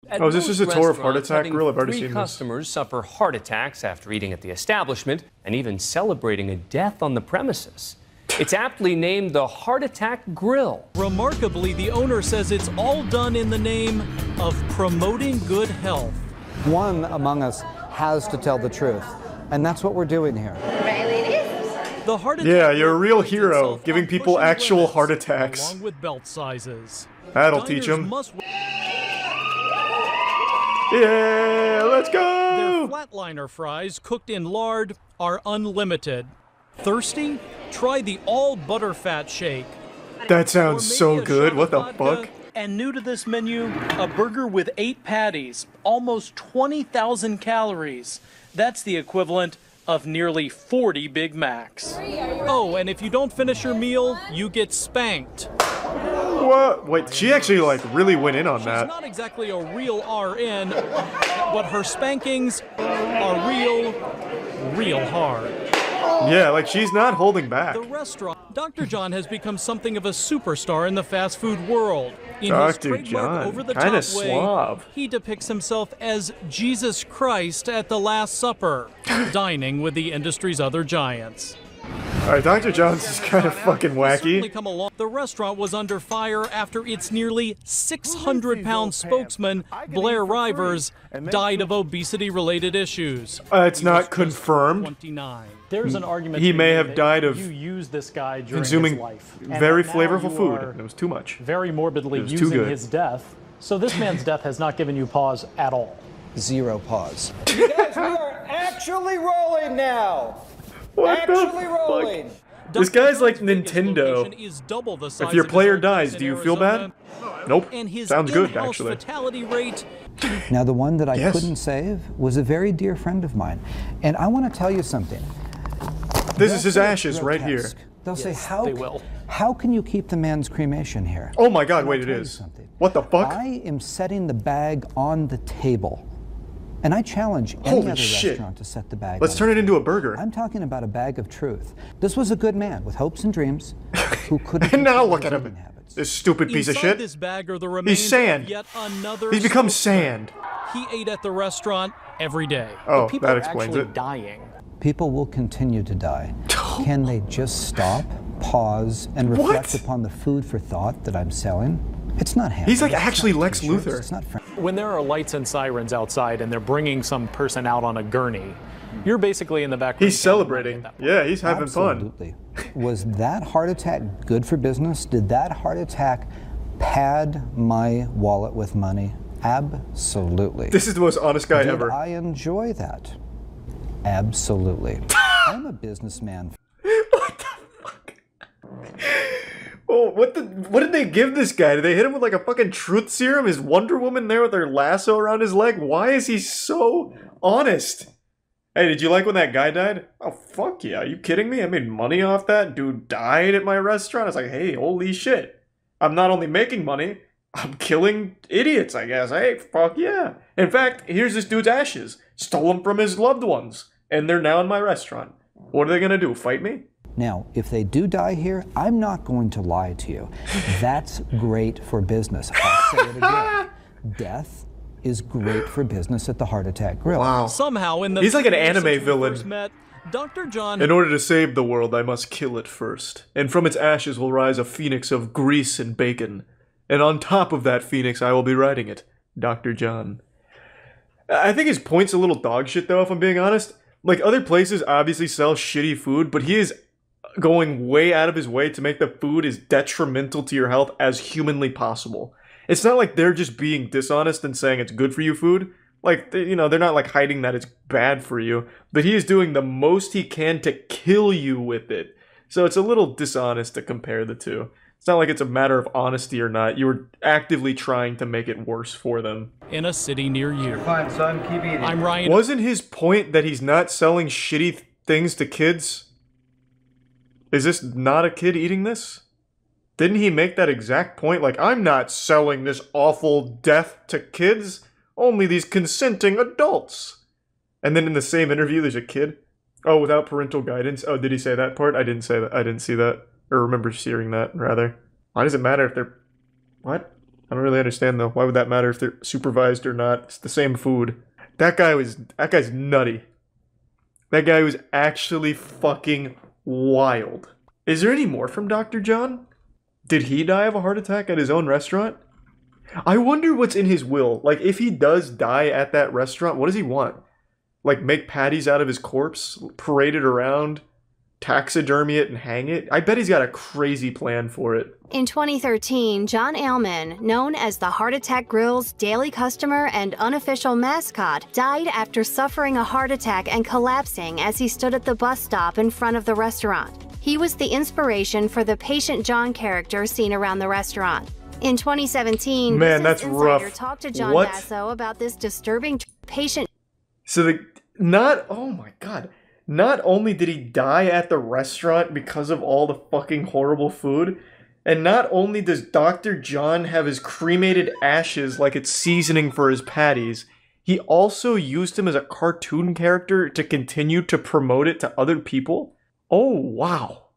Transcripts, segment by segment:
Oh, is this just a tour of Heart Attack Grill? I've already seen this. Customers suffer heart attacks after eating at the establishment and even celebrating a death on the premises. It's aptly named the Heart Attack Grill. Remarkably, the owner says it's all done in the name of promoting good health. One among us has to tell the truth, and that's what we're doing here. Right, ladies? The heart attack, yeah, you're a real hero, giving people actual heart attacks. Along with belt sizes. That'll teach them. Yeah, let's go! Their flatliner fries, cooked in lard, are unlimited. Thirsty? Try the all butterfat shake. That sounds so good. What the fuck? And new to this menu, a burger with 8 patties, almost 20,000 calories. That's the equivalent of nearly 40 Big Macs. Oh, and if you don't finish your meal, you get spanked. What? Wait, she actually like really went in on that. She's not exactly a real RN, but her spankings are real hard. Yeah, like she's not holding back. The restaurant, Dr. John has become something of a superstar in the fast food world. In Dr. his John, over-the-top kinda way, suave. he depicts himself as Jesus Christ at the Last Supper, dining with the industry's other giants. Alright, Dr. John's is kind of fucking wacky. Come along. The restaurant was under fire after its nearly 600-pound spokesman, Blair Rivers, died of obesity-related issues. It's not confirmed. 29. There's an argument he may have died of you used this guy during consuming his life, very flavorful food, and it was too much. Very morbidly using his death. So this man's death has not given you pause at all. Zero pause. You guys, we are actually rolling now. What actually the rolling. Fuck? This guy's like Nintendo. If your player dies, do you feel bad? Nope. Sounds good, actually. Now, the one that I couldn't save was a very dear friend of mine. And I want to tell you something. This is his ashes right here. They'll say, how can you keep the man's cremation here? Oh my God, wait, it is. What the fuck? I am setting the bag on the table. And I challenge any other restaurant to set the bag. Let's turn it into a burger. I'm talking about a bag of truth. This was a good man with hopes and dreams who couldn't. And now look at him. This stupid piece of shit. This bag are the He's sand. He's become sand. He ate at the restaurant every day. Oh, that explains it. Dying. People will continue to die. Can they just stop, pause, and reflect upon the food for thought that I'm selling? It's not happening. He's like actually Lex Luthor. It's not when there are lights and sirens outside and they're bringing some person out on a gurney, you're basically in the background. He's celebrating. Yeah, he's having fun. Was that heart attack good for business? Did that heart attack pad my wallet with money? Absolutely. This is the most honest guy ever. Did I enjoy that? Absolutely. I'm a businessman. What the fuck? Oh, what did they give this guy? Did they hit him with like a fucking truth serum? Is Wonder Woman there with her lasso around his leg? Why is he so honest? Hey, did you like when that guy died? Oh, fuck yeah. Are you kidding me? I made money off that. Dude died at my restaurant. I was like, hey, holy shit. I'm not only making money, I'm killing idiots, I guess. Hey, fuck yeah. In fact, here's this dude's ashes. Stole them from his loved ones. And they're now in my restaurant. What are they gonna do, fight me? Now, if they do die here, I'm not going to lie to you. That's great for business. I'll say it again. Death is great for business at the Heart Attack Grill. Wow. Somehow in the He's like an anime villain. Met, Dr. John. In order to save the world, I must kill it first. And from its ashes will rise a phoenix of grease and bacon. And on top of that phoenix, I will be riding it. Dr. John. I think his point's a little dog shit, though, if I'm being honest. Like, other places obviously sell shitty food, but he is going way out of his way to make the food as detrimental to your health as humanly possible. It's not like they're just being dishonest and saying it's good for you food. Like, you know, they're not like hiding that it's bad for you, but he is doing the most he can to kill you with it. So it's a little dishonest to compare the two. It's not like it's a matter of honesty or not. You were actively trying to make it worse for them. In a city near you. Fine, son, keep eating. I'm Ryan. Wasn't his point that he's not selling shitty things to kids? Is this not a kid eating this? Didn't he make that exact point? Like, I'm not selling this awful death to kids, only these consenting adults. And then in the same interview, there's a kid. Oh, without parental guidance. Oh, did he say that part? I didn't say that. I didn't see that. Or remember hearing that, rather. Why does it matter if they're... What? I don't really understand though. Why would that matter if they're supervised or not? It's the same food. That guy's nutty. That guy was actually fucking wild. Is there any more from Dr. John? Did he die of a heart attack at his own restaurant? I wonder what's in his will. Like, if he does die at that restaurant, what does he want? Like, make patties out of his corpse? Parade it around? Taxidermy it and hang it? I bet he's got a crazy plan for it. In 2013, John Ailman, known as the Heart Attack Grill's daily customer and unofficial mascot, died after suffering a heart attack and collapsing as he stood at the bus stop in front of the restaurant. He was the inspiration for the Patient John character seen around the restaurant. In 2017, Man, that's Business Insider rough. talked to John What? Basso about this disturbing patient. So oh my god. Not only did he die at the restaurant because of all the fucking horrible food, and not only does Dr. John have his cremated ashes like it's seasoning for his patties, he also used him as a cartoon character to continue to promote it to other people? Oh, wow.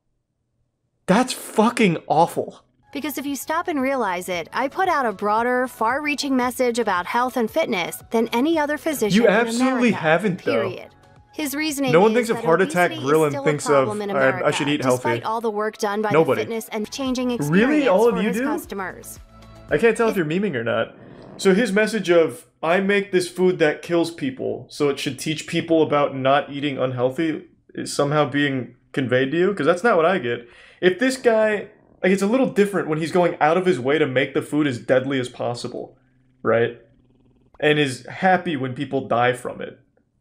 That's fucking awful. Because if you stop and realize it, I put out a broader, far-reaching message about health and fitness than any other physician You in absolutely America, haven't, though. period. His reasoning No one is thinks of that Heart Attack obesity Grill is and still a thinks of, problem in I should eat healthy. Despite all the work done by Nobody. the fitness and changing experience Really? All of for you his do? customers. I can't tell if you're memeing or not. So his message of, I make this food that kills people, so it should teach people about not eating unhealthy, is somehow being conveyed to you? Because that's not what I get. If this guy, like, it's a little different when he's going out of his way to make the food as deadly as possible, right? And is happy when people die from it.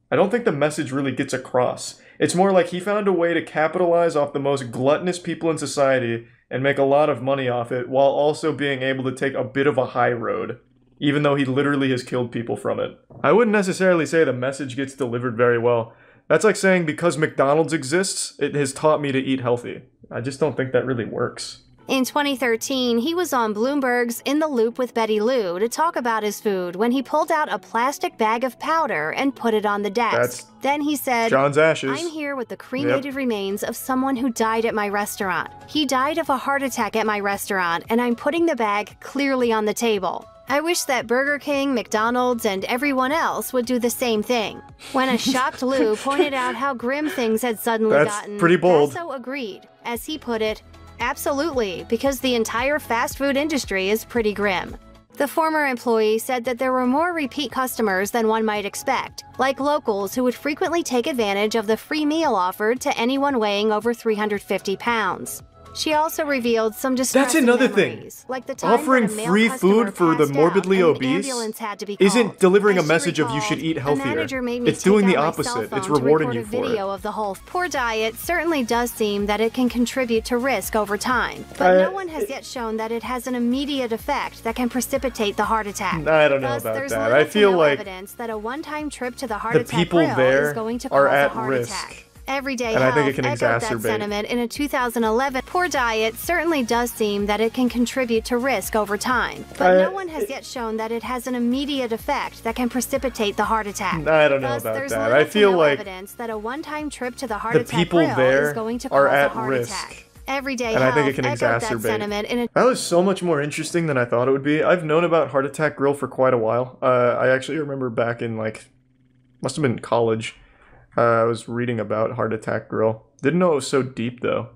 I don't think the message really gets across. It's more like he found a way to capitalize off the most gluttonous people in society and make a lot of money off it, while also being able to take a bit of a high road, even though he literally has killed people from it. I wouldn't necessarily say the message gets delivered very well. That's like saying because McDonald's exists, it has taught me to eat healthy. I just don't think that really works. In 2013, he was on Bloomberg's In the Loop with Betty Lou to talk about his food when he pulled out a plastic bag of powder and put it on the desk. Then he said, John's ashes. I'm here with the cremated remains of someone who died at my restaurant. He died of a heart attack at my restaurant, and I'm putting the bag clearly on the table. I wish that Burger King, McDonald's, and everyone else would do the same thing. When a shocked Lou pointed out how grim things had suddenly gotten, pretty bold. Basso agreed. As he put it, absolutely, because the entire fast food industry is pretty grim. The former employee said that there were more repeat customers than one might expect, like locals who would frequently take advantage of the free meal offered to anyone weighing over 350 pounds. She also revealed some distressing That's another memories, thing. like the time Offering when a male free customer food for the passed out morbidly and an obese ambulance had to be isn't called. delivering a As she message of you recalled, should eat "The healthier. manager made me It's doing take the out my cell opposite. It's phone to rewarding record you a for video it. of the whole poor diet certainly does seem that it can contribute to risk over time, but no one has yet shown that it has an immediate effect that can precipitate the heart attack. I don't know Thus, about there's that. little I to feel no like evidence that a one-time trip to the heart the attack people grill there is going to are cause at a heart risk. attack. Everyday And I think Health it can echoed that exacerbate. sentiment in a 2011. Poor diet certainly does seem that it can contribute to risk over time, but no one has yet shown that it has an immediate effect that can precipitate the heart attack. I don't know Thus, about there's that. little I to feel no like evidence that a one-time trip to the heart the attack people grill there is going to are cause a at heart risk. attack. Everyday And I Health think it can echoed that exacerbate. sentiment in a That was so much more interesting than I thought it would be. I've known about Heart Attack Grill for quite a while. I actually remember back in, like, must have been college, I was reading about Heart Attack Grill. Didn't know it was so deep, though.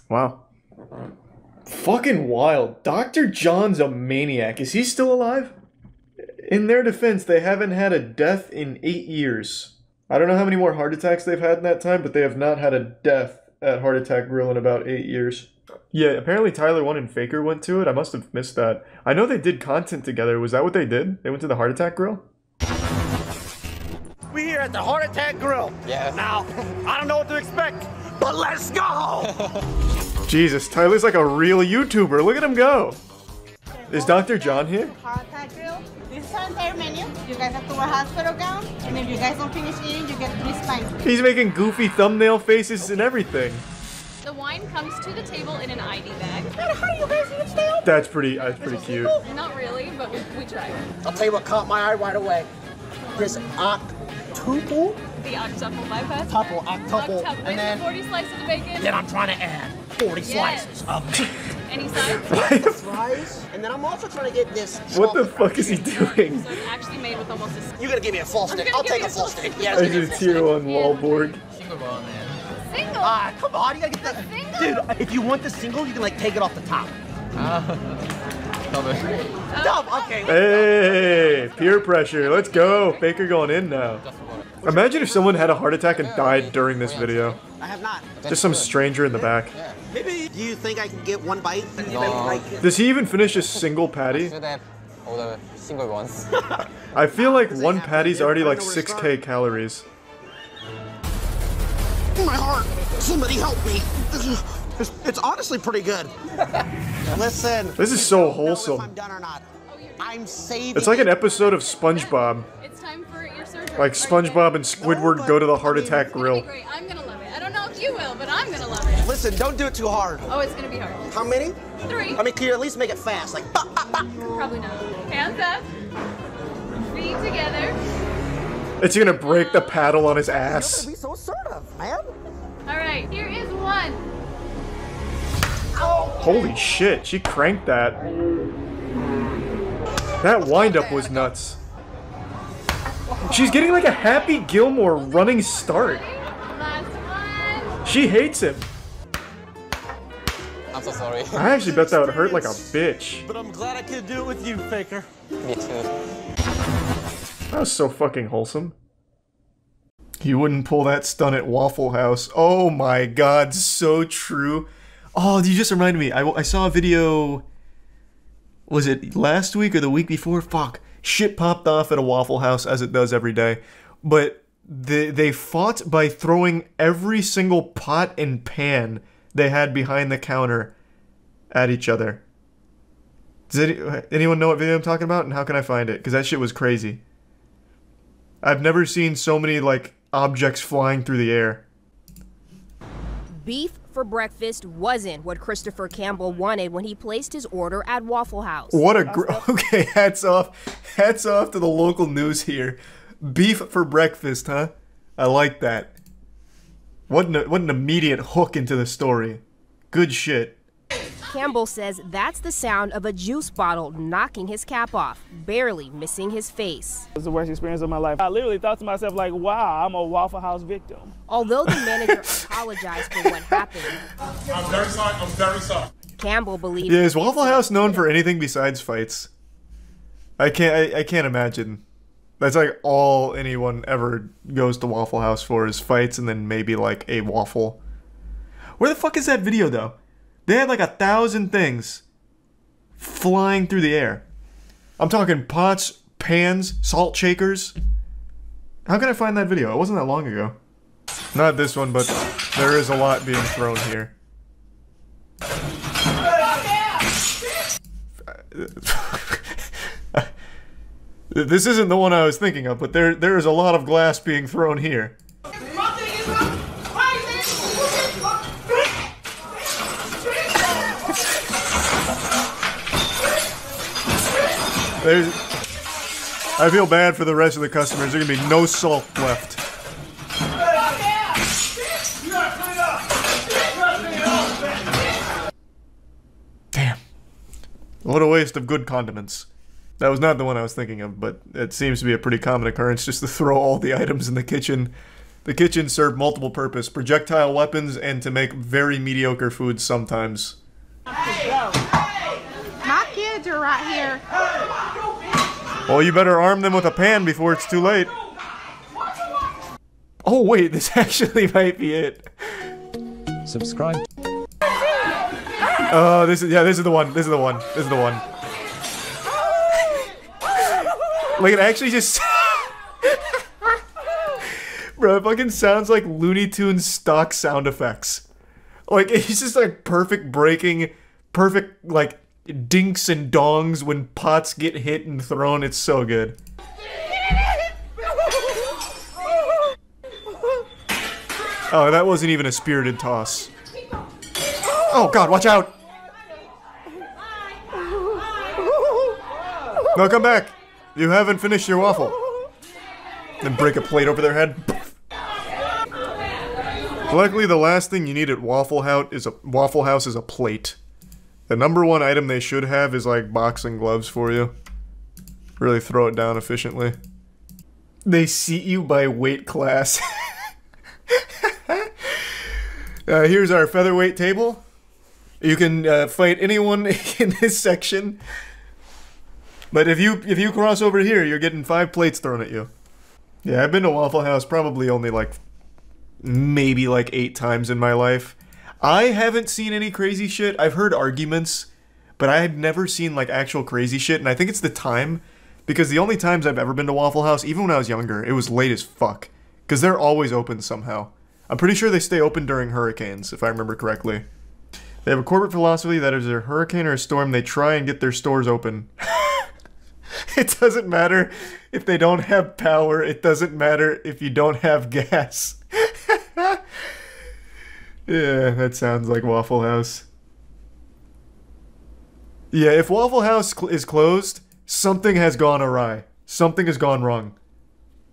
Wow. Fucking wild. Dr. John's a maniac. Is he still alive? In their defense, they haven't had a death in 8 years. I don't know how many more heart attacks they've had in that time, but they have not had a death at Heart Attack Grill in about 8 years. Yeah, apparently Tyler 1 and Faker went to it. I must have missed that. I know they did content together. Was that what they did? They went to the Heart Attack Grill? We here at the Heart Attack Grill. Yeah. Now, I don't know what to expect, but let's go! Jesus, Tyler's like a real YouTuber. Look at him go. Is Dr. John here? Heart Attack Grill. This is our entire menu. You guys have to wear hospital gown, and if you guys don't finish eating, you get 3 spines. He's making goofy thumbnail faces and everything. The wine comes to the table in an ID bag. How do you guys even stay open? That's pretty cute. Not really, but we tried. I'll tell you what caught my eye right away. This octuple? The octuple bypass. Octuple. And then 40 slices of bacon. I'm trying to add 40 Yes. slices of meat. Any sides? The fries, and then I'm also trying to get this. What the fuck is he doing? So it's actually made with almost a... You're gonna give me a full stick. I'll take a full stick. Yeah, I just tier 1 Wallborg. Single. Ah, come on, you gotta get that. Dude, if you want the single, you can like take it off the top. Dumb, okay. Hey, peer pressure. Let's go. Faker going in now. Imagine if someone had a heart attack and died during this video. I have not. Just some stranger in the back. Maybe. Do you think I can get one bite? No. Does he even finish a single patty? Should have all the single ones. I feel like one patty's already like 6k calories. My heart. Somebody help me. It's honestly pretty good. Listen. This is so wholesome. I'm done or not. I'm saving. It's like an episode of SpongeBob. It's time for your surgery. Like SpongeBob and Squidward go to the heart attack grill. Great. I'm gonna love it. I don't know if you will, but I'm gonna love it. Listen, don't do it too hard. Oh, it's gonna be hard. How many? 3. I mean, can you at least make it fast? Like, bah, bah, bah. Probably not. Hands up. Feet together. It's gonna break the paddle on his ass. Be so assertive, man. All right, here is 1. Holy shit, she cranked that. That windup was nuts. She's getting like a Happy Gilmore running start. Last one. She hates him. I'm so sorry. I actually bet that would hurt like a bitch. But I'm glad I could do it with you, Faker. Me too. That was so fucking wholesome. You wouldn't pull that stunt at Waffle House. Oh my god, so true. Oh, you just reminded me. I saw a video... Was it last week or the week before? Fuck. Shit popped off at a Waffle House, as it does every day. But they fought by throwing every single pot and pan they had behind the counter at each other. Does anyone know what video I'm talking about? And how can I find it? Because that shit was crazy. I've never seen so many, like, objects flying through the air. Beef for breakfast wasn't what Christopher Campbell wanted when he placed his order at Waffle House. What a okay, hats off to the local news here. Beef for breakfast, huh? I like that. What an immediate hook into the story. Good shit. Campbell says that's the sound of a juice bottle knocking his cap off, barely missing his face. It was the worst experience of my life. I literally thought to myself, like, wow, I'm a Waffle House victim. Although the manager apologized for what happened, I'm very sorry. I'm very sorry. Campbell believes. Yeah, is Waffle House known for anything besides fights? I can't imagine. That's like all anyone ever goes to Waffle House for is fights and then maybe like a waffle. Where the fuck is that video though? They had like 1,000 things flying through the air. I'm talking pots, pans, salt shakers. How can I find that video? It wasn't that long ago. Not this one, but there is a lot being thrown here. This isn't the one I was thinking of, but there is a lot of glass being thrown here. I feel bad for the rest of the customers. There's gonna be no salt left. Damn. What a waste of good condiments. That was not the one I was thinking of, but it seems to be a pretty common occurrence just to throw all the items in the kitchen. The kitchen served multiple purpose, projectile weapons, and to make very mediocre food sometimes. My kids are right here. Well, you better arm them with a pan before it's too late. Oh wait, this actually might be it. Subscribe. Oh, this is the one. This is the one. This is the one. Like it actually just bro, it fucking sounds like Looney Tunes stock sound effects. Like it's just like perfect breaking, perfect like dinks and dongs when pots get hit and thrown. It's so good. Oh, that wasn't even a spirited toss. Oh god, watch out! No, come back! You haven't finished your waffle. Then break a plate over their head. Luckily, the last thing you need at Waffle House is a plate. The number one item they should have is like boxing gloves for you. Really throw it down efficiently. They seat you by weight class. Here's our featherweight table. You can fight anyone in this section. But if you cross over here, you're getting 5 plates thrown at you. Yeah, I've been to Waffle House probably only like maybe like 8 times in my life. I haven't seen any crazy shit. I've heard arguments, but I have never seen like actual crazy shit, and I think it's the time, because the only times I've ever been to Waffle House, even when I was younger, it was late as fuck. Because they're always open somehow. I'm pretty sure they stay open during hurricanes, if I remember correctly. They have a corporate philosophy that if there's a hurricane or a storm, they try and get their stores open. It doesn't matter if they don't have power. It doesn't matter if you don't have gas. Yeah, that sounds like Waffle House. Yeah, if Waffle House is closed, something has gone awry. Something has gone wrong.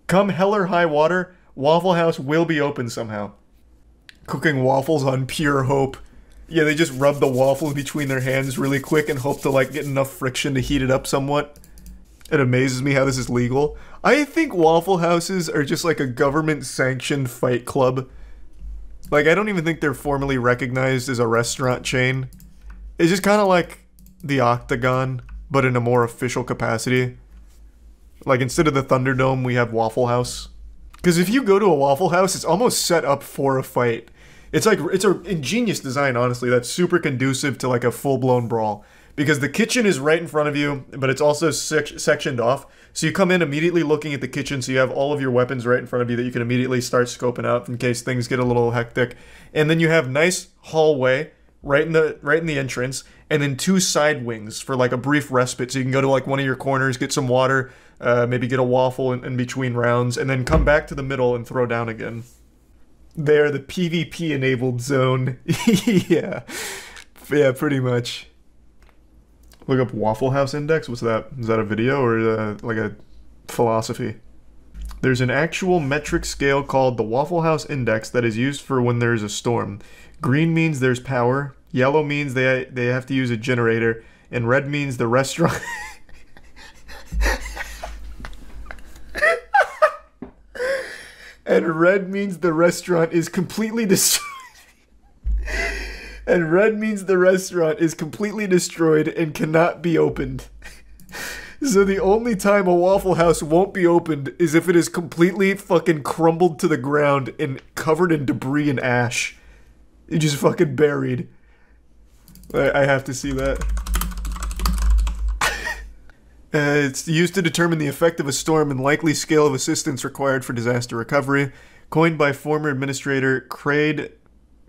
Come hell or high water, Waffle House will be open somehow. Cooking waffles on pure hope. Yeah, they just rub the waffles between their hands really quick and hope to like get enough friction to heat it up somewhat. It amazes me how this is legal. I think Waffle Houses are just like a government-sanctioned fight club. Like, I don't even think they're formally recognized as a restaurant chain. It's just kind of like the Octagon, but in a more official capacity. Like, instead of the Thunderdome, we have Waffle House. Because if you go to a Waffle House, it's almost set up for a fight. It's like, it's an ingenious design, honestly, that's super conducive to like a full-blown brawl. Because the kitchen is right in front of you, but it's also sectioned off. So you come in immediately looking at the kitchen, so you have all of your weapons right in front of you that you can immediately start scoping out in case things get a little hectic. And then you have nice hallway right in the entrance, and then 2 side wings for like a brief respite. So you can go to like one of your corners, get some water, maybe get a waffle in between rounds, and then come back to the middle and throw down again. They're the PvP-enabled zone. Yeah. Yeah, pretty much. Look up Waffle House Index. What's that? Is that a video or like a philosophy? There's an actual metric scale called the Waffle House Index that is used for when there's a storm. Green means there's power. Yellow means they have to use a generator. And red means the restaurant... And red means the restaurant is completely destroyed. And red means the restaurant is completely destroyed and cannot be opened. So the only time a Waffle House won't be opened is if it is completely fucking crumbled to the ground and covered in debris and ash. It just fucking buried. I have to see that. It's used to determine the effect of a storm and likely scale of assistance required for disaster recovery. Coined by former administrator Craig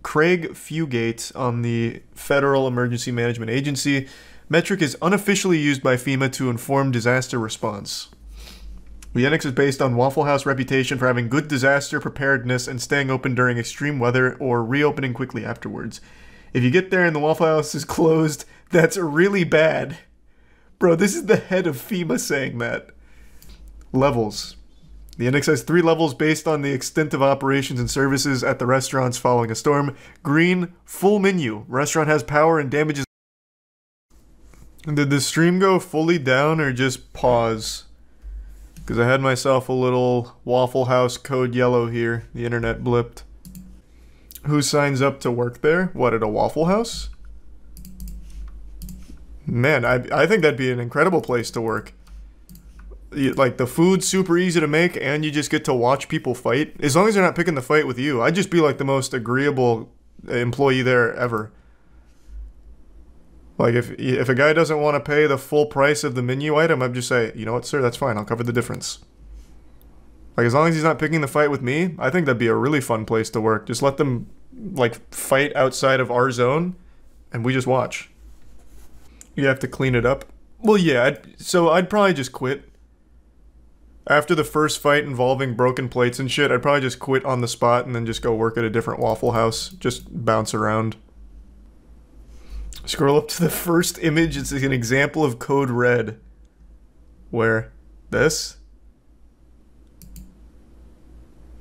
Fugate on the Federal Emergency Management Agency, metric is unofficially used by FEMA to inform disaster response. The index is based on Waffle House reputation for having good disaster preparedness and staying open during extreme weather or reopening quickly afterwards. If you get there and the Waffle House is closed, that's really bad. Bro, this is the head of FEMA saying that. Levels. The index has 3 levels based on the extent of operations and services at the restaurants following a storm. Green, full menu. Restaurant has power and damages. Did the stream go fully down or just pause? Because I had myself a little Waffle House code yellow here. The internet blipped. Who signs up to work there? What, at a Waffle House? Man, I think that'd be an incredible place to work. Like, the food's super easy to make, and you just get to watch people fight. As long as they're not picking the fight with you, I'd just be like the most agreeable employee there ever. Like, if a guy doesn't want to pay the full price of the menu item, I'd just say, you know what, sir, that's fine, I'll cover the difference. Like, as long as he's not picking the fight with me, I think that'd be a really fun place to work. Just let them, like, fight outside of our zone, and we just watch. You have to clean it up? Well, yeah, so I'd probably just quit. After the first fight involving broken plates and shit, I'd probably just quit on the spot and then just go work at a different Waffle House. Just bounce around. Scroll up to the first image, it's an example of code red. Where? This?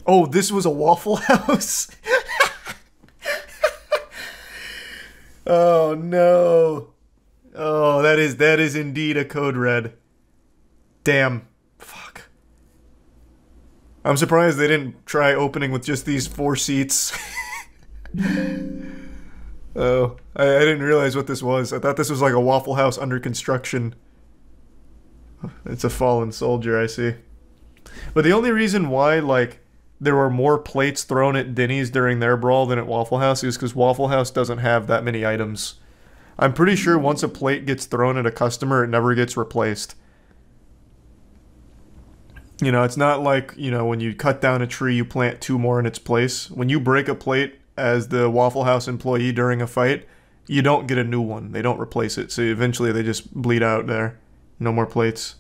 Oh, this was a Waffle House? Oh no. Oh, that is indeed a code red. Damn. Fuck. I'm surprised they didn't try opening with just these 4 seats. Oh, I didn't realize what this was. I thought this was like a Waffle House under construction. It's a fallen soldier, I see. But the only reason why, like, there were more plates thrown at Denny's during their brawl than at Waffle House is because Waffle House doesn't have that many items. I'm pretty sure once a plate gets thrown at a customer, it never gets replaced. You know, it's not like, you know, when you cut down a tree, you plant 2 more in its place. When you break a plate as the Waffle House employee during a fight, you don't get a new one. They don't replace it. So eventually they just bleed out there. No more plates.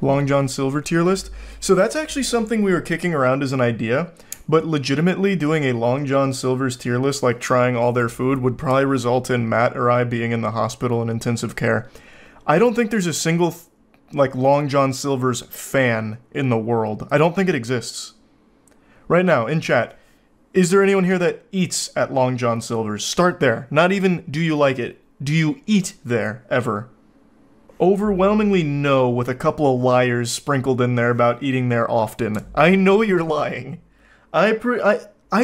Long John Silver tier list. So that's actually something we were kicking around as an idea. But legitimately doing a Long John Silver's tier list, like trying all their food, would probably result in Matt or I being in the hospital in intensive care. I don't think there's a single like Long John Silver's fan in the world. I don't think it exists. Right now, in chat, is there anyone here that eats at Long John Silver's? Start there. Not even do you like it. Do you eat there ever? Overwhelmingly no, with a couple of liars sprinkled in there about eating there often. I know you're lying. I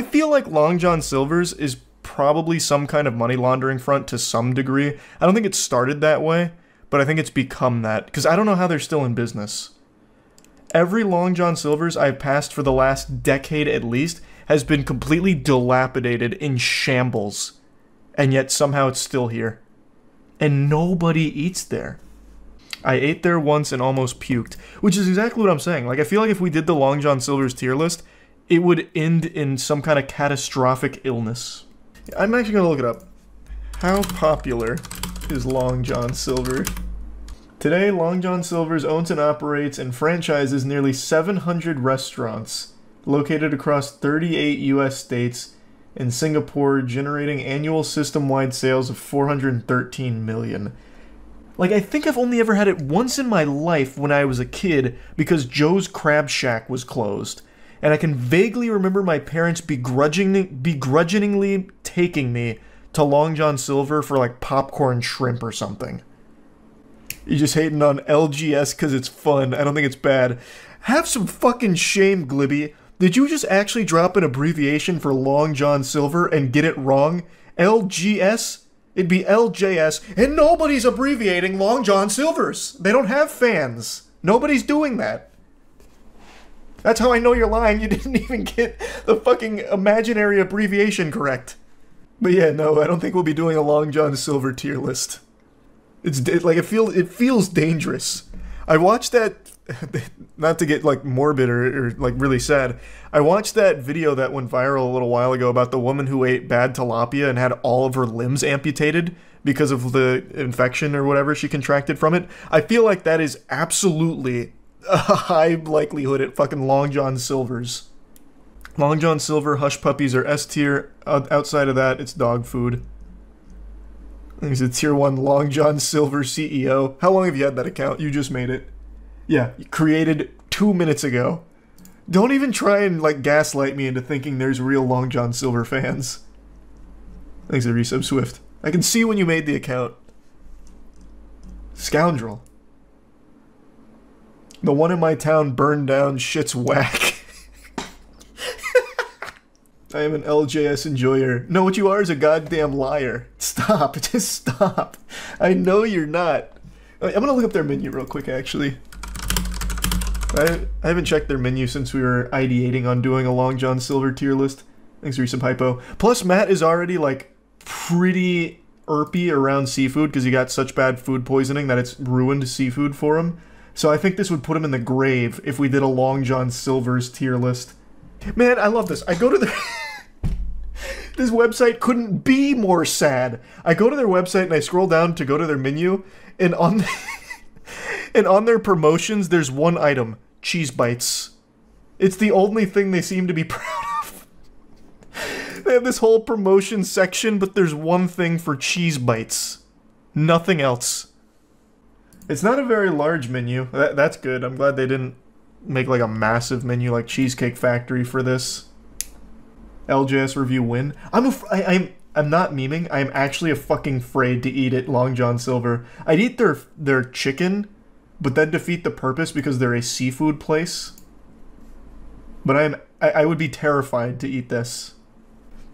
feel like Long John Silver's is probably some kind of money laundering front to some degree. I don't think it started that way, but I think it's become that, because I don't know how they're still in business. Every Long John Silver's I've passed for the last decade at least has been completely dilapidated, in shambles, and yet somehow it's still here. And nobody eats there. I ate there once and almost puked, which is exactly what I'm saying. Like, I feel like if we did the Long John Silver's tier list, it would end in some kind of catastrophic illness. I'm actually gonna look it up. How popular is Long John Silver? Today, Long John Silver's owns and operates and franchises nearly 700 restaurants located across 38 US states and Singapore, generating annual system-wide sales of $413 million. Like, I think I've only ever had it once in my life when I was a kid because Joe's Crab Shack was closed. And I can vaguely remember my parents begrudgingly taking me to Long John Silver for like popcorn shrimp or something. You're just hating on LGS because it's fun. I don't think it's bad. Have some fucking shame, Glibby. Did you just actually drop an abbreviation for Long John Silver and get it wrong? LGS? It'd be LJS, and nobody's abbreviating Long John Silver's. They don't have fans. Nobody's doing that. That's how I know you're lying. You didn't even get the fucking imaginary abbreviation correct. But yeah, no, I don't think we'll be doing a Long John Silver tier list. It feels dangerous. I watched that, not to get like morbid or like really sad. I watched that video that went viral a little while ago about the woman who ate bad tilapia and had all of her limbs amputated because of the infection or whatever she contracted from it. I feel like that is absolutely a high likelihood at fucking Long John Silver's. Long John Silver hush puppies are S tier. Outside of that, it's dog food. He's a tier 1 Long John Silver CEO. How long have you had that account? You just made it. Yeah, created 2 minutes ago. Don't even try and like gaslight me into thinking there's real Long John Silver fans. Thanks, Resub Swift. I can see when you made the account. Scoundrel. The one in my town burned down, shit's whack. I am an LJS enjoyer. No, what you are is a goddamn liar. Stop. Just stop. I know you're not. I'm gonna look up their menu real quick, actually. I haven't checked their menu since we were ideating on doing a Long John Silver tier list. Thanks, Resub Hypo. Plus, Matt is already, like, pretty irpy around seafood because he got such bad food poisoning that it's ruined seafood for him. So I think this would put him in the grave if we did a Long John Silver's tier list. Man, I love this. I go to the... This website couldn't be more sad. I go to their website and I scroll down to go to their menu, and on their promotions, there's one item: cheese bites. It's the only thing they seem to be proud of. They have this whole promotion section, but there's one thing for cheese bites. Nothing else. It's not a very large menu. That's good. I'm glad they didn't make like a massive menu like Cheesecake Factory for this. LJS review win. I'm not memeing. I'm actually a fucking afraid to eat at Long John Silver. I'd eat their chicken, but that'd defeat the purpose because they're a seafood place. But I would be terrified to eat this.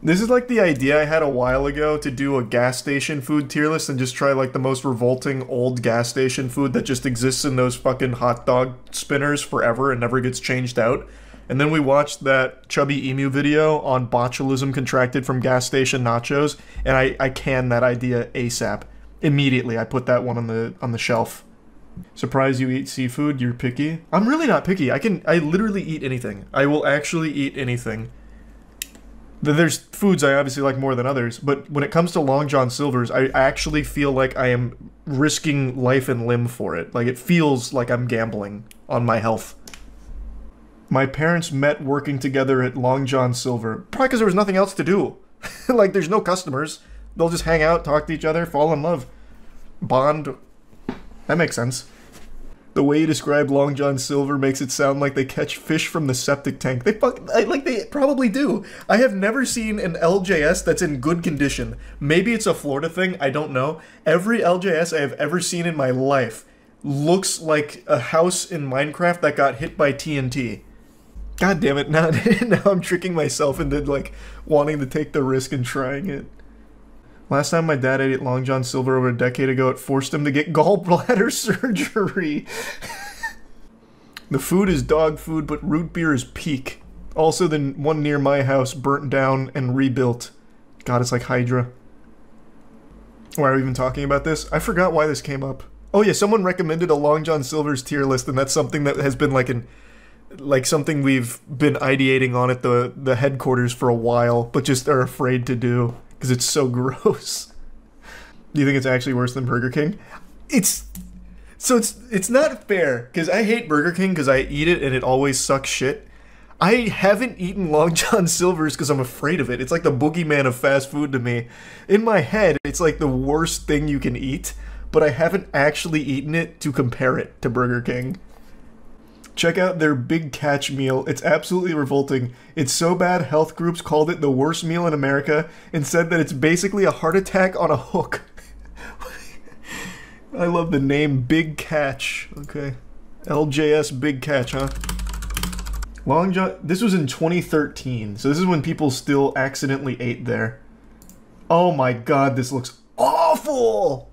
This is like the idea I had a while ago to do a gas station food tier list and just try like the most revolting old gas station food that just exists in those fucking hot dog spinners forever and never gets changed out. And then we watched that Chubby Emu video on botulism contracted from gas station nachos, and I canned that idea ASAP. Immediately, I put that one on the shelf. Surprised you eat seafood? You're picky? I'm really not picky. I literally eat anything. I will actually eat anything. There's foods I obviously like more than others, but when it comes to Long John Silver's, I actually feel like I am risking life and limb for it. Like, it feels like I'm gambling on my health. My parents met working together at Long John Silver. Probably because there was nothing else to do. Like, there's no customers. They'll just hang out, talk to each other, fall in love. Bond. That makes sense. The way you describe Long John Silver makes it sound like they catch fish from the septic tank. They probably do. I have never seen an LJS that's in good condition. Maybe it's a Florida thing, I don't know. Every LJS I have ever seen in my life looks like a house in Minecraft that got hit by TNT. God damn it, now I'm tricking myself into like wanting to take the risk and trying it. Last time my dad ate at Long John Silver over a decade ago, it forced him to get gallbladder surgery. The food is dog food, but root beer is peak. Also, the one near my house burnt down and rebuilt. God, it's like Hydra. Why are we even talking about this? I forgot why this came up. Oh yeah, someone recommended a Long John Silver's tier list, and that's something that has been like something we've been ideating on at the headquarters for a while, but just are afraid to do. Because it's so gross. Do you think it's actually worse than Burger King? It's not fair, because I hate Burger King because I eat it and it always sucks shit. I haven't eaten Long John Silver's because I'm afraid of it. It's like the boogeyman of fast food to me. In my head, it's like the worst thing you can eat, but I haven't actually eaten it to compare it to Burger King. Check out their Big Catch meal. It's absolutely revolting. It's so bad health groups called it the worst meal in America and said that it's basically a heart attack on a hook. I love the name Big Catch. Okay. LJS Big Catch, huh? Long John... This was in 2013, so this is when people still accidentally ate there. Oh my god, this looks awful!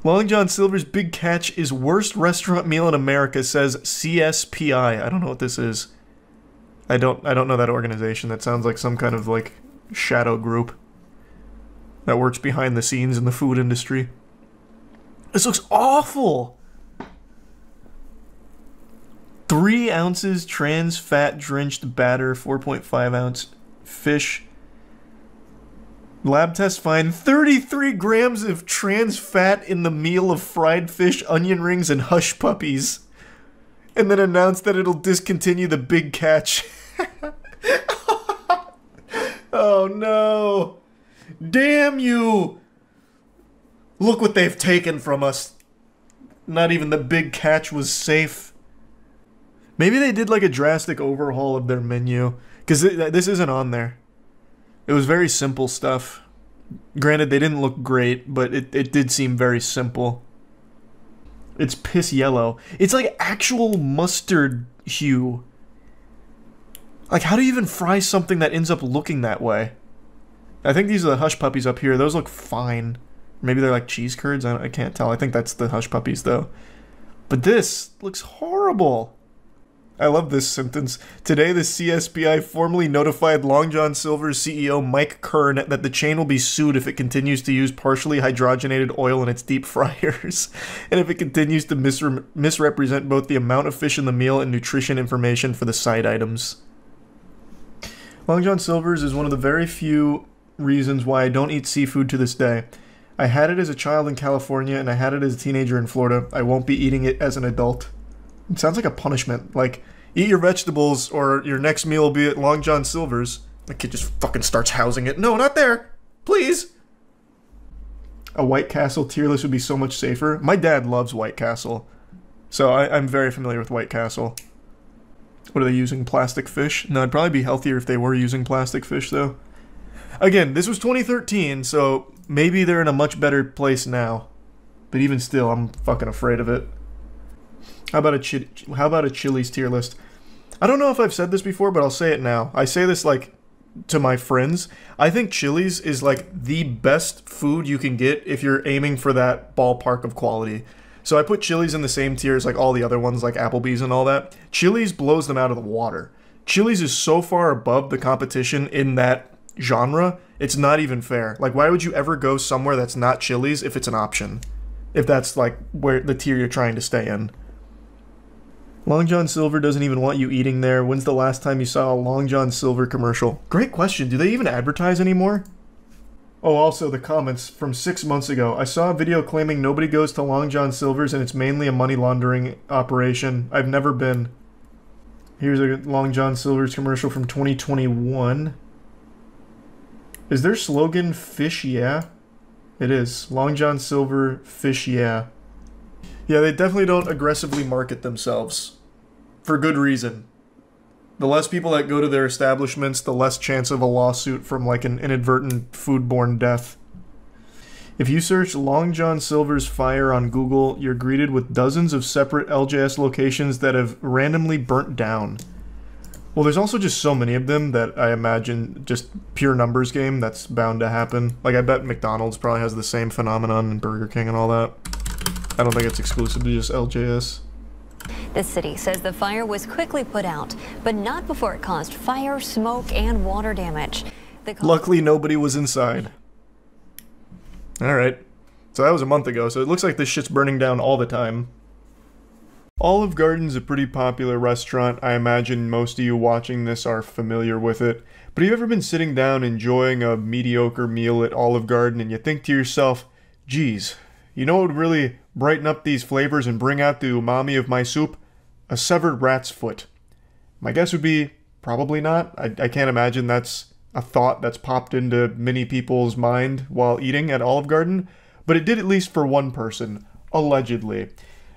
Long John Silver's Big Catch is worst restaurant meal in America, says CSPI. I don't know what this is. I don't know that organization. That sounds like some kind of like shadow group that works behind the scenes in the food industry. This looks awful. 3 ounces trans fat drenched batter, 4.5 ounce fish. Lab test find 33 grams of trans fat in the meal of fried fish, onion rings, and hush puppies. And then announced that it'll discontinue the Big Catch. Oh no. Damn you. Look what they've taken from us. Not even the Big Catch was safe. Maybe they did like a drastic overhaul of their menu. Because this isn't on there. It was very simple stuff. Granted, they didn't look great, but it did seem very simple. It's piss yellow. It's like actual mustard hue. Like, how do you even fry something that ends up looking that way? I think these are the hush puppies up here. Those look fine. Maybe they're like cheese curds. I can't tell. I think that's the hush puppies, though. But this looks horrible. I love this sentence. Today, the CSPI formally notified Long John Silver's CEO Mike Kern that the chain will be sued if it continues to use partially hydrogenated oil in its deep fryers, and if it continues to misrepresent both the amount of fish in the meal and nutrition information for the side items. Long John Silver's is one of the very few reasons why I don't eat seafood to this day. I had it as a child in California, and I had it as a teenager in Florida. I won't be eating it as an adult. It sounds like a punishment. Like, eat your vegetables or your next meal will be at Long John Silver's. The kid just fucking starts housing it. No, not there. Please. A White Castle tier list would be so much safer. My dad loves White Castle. So I'm very familiar with White Castle. What are they using? Plastic fish? No, it'd probably be healthier if they were using plastic fish, though. Again, this was 2013, so maybe they're in a much better place now. But even still, I'm fucking afraid of it. How about a Chili's tier list? I don't know if I've said this before, but I'll say it now. I say this, like, to my friends. I think Chili's is, like, the best food you can get if you're aiming for that ballpark of quality. So I put Chili's in the same tier as, like, all the other ones, like Applebee's and all that. Chili's blows them out of the water. Chili's is so far above the competition in that genre, it's not even fair. Like, why would you ever go somewhere that's not Chili's if it's an option? If that's, like, where the tier you're trying to stay in. Long John Silver doesn't even want you eating there. When's the last time you saw a Long John Silver commercial? Great question. Do they even advertise anymore? Oh, also the comments from 6 months ago. I saw a video claiming nobody goes to Long John Silver's and it's mainly a money laundering operation. I've never been. Here's a Long John Silver's commercial from 2021. Is their slogan Fish Yeah? It is. Long John Silver, Fish Yeah. Yeah, they definitely don't aggressively market themselves. For good reason. The less people that go to their establishments, the less chance of a lawsuit from like an inadvertent foodborne death. If you search Long John Silver's fire on Google, you're greeted with dozens of separate LJS locations that have randomly burnt down. Well, there's also just so many of them that I imagine just pure numbers game that's bound to happen. Like, I bet McDonald's probably has the same phenomenon and Burger King and all that. I don't think it's exclusive to just LJS. The city says the fire was quickly put out, but not before it caused fire, smoke, and water damage. Luckily, nobody was inside. Alright. So that was a month ago, so it looks like this shit's burning down all the time. Olive Garden's a pretty popular restaurant. I imagine most of you watching this are familiar with it. But have you ever been sitting down enjoying a mediocre meal at Olive Garden and you think to yourself, geez, you know what would really brighten up these flavors and bring out the umami of my soup? A severed rat's foot. My guess would be probably not. I can't imagine that's a thought that's popped into many people's mind while eating at Olive Garden, but it did at least for one person, allegedly.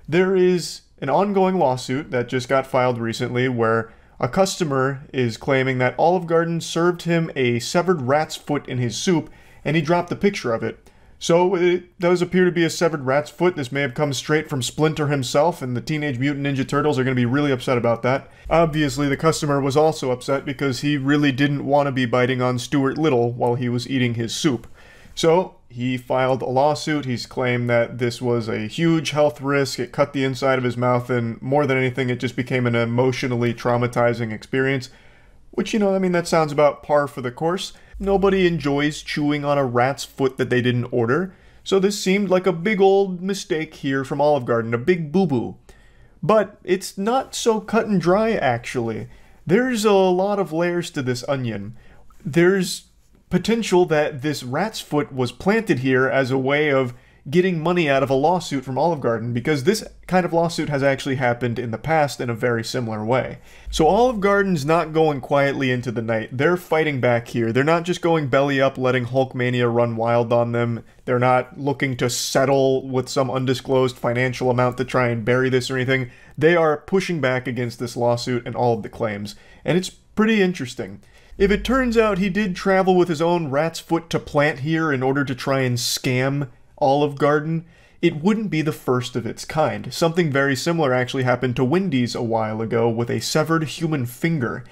There is an ongoing lawsuit that just got filed recently where a customer is claiming that Olive Garden served him a severed rat's foot in his soup and he dropped a picture of it. So it does appear to be a severed rat's foot. This may have come straight from Splinter himself, and the Teenage Mutant Ninja Turtles are going to be really upset about that. Obviously, the customer was also upset because he really didn't want to be biting on Stuart Little while he was eating his soup. So he filed a lawsuit. He's claimed that this was a huge health risk. It cut the inside of his mouth, and more than anything, it just became an emotionally traumatizing experience. Which, you know, I mean, that sounds about par for the course. Nobody enjoys chewing on a rat's foot that they didn't order, so this seemed like a big old mistake here from Olive Garden, a big boo-boo. But it's not so cut and dry, actually. There's a lot of layers to this onion. There's potential that this rat's foot was planted here as a way of getting money out of a lawsuit from Olive Garden, because this kind of lawsuit has actually happened in the past in a very similar way. So Olive Garden's not going quietly into the night. They're fighting back here. They're not just going belly up, letting Hulkmania run wild on them. They're not looking to settle with some undisclosed financial amount to try and bury this or anything. They are pushing back against this lawsuit and all of the claims. And it's pretty interesting. If it turns out he did travel with his own rat's foot to plant here in order to try and scam Olive Garden, it wouldn't be the first of its kind. Something very similar actually happened to Wendy's a while ago with a severed human finger,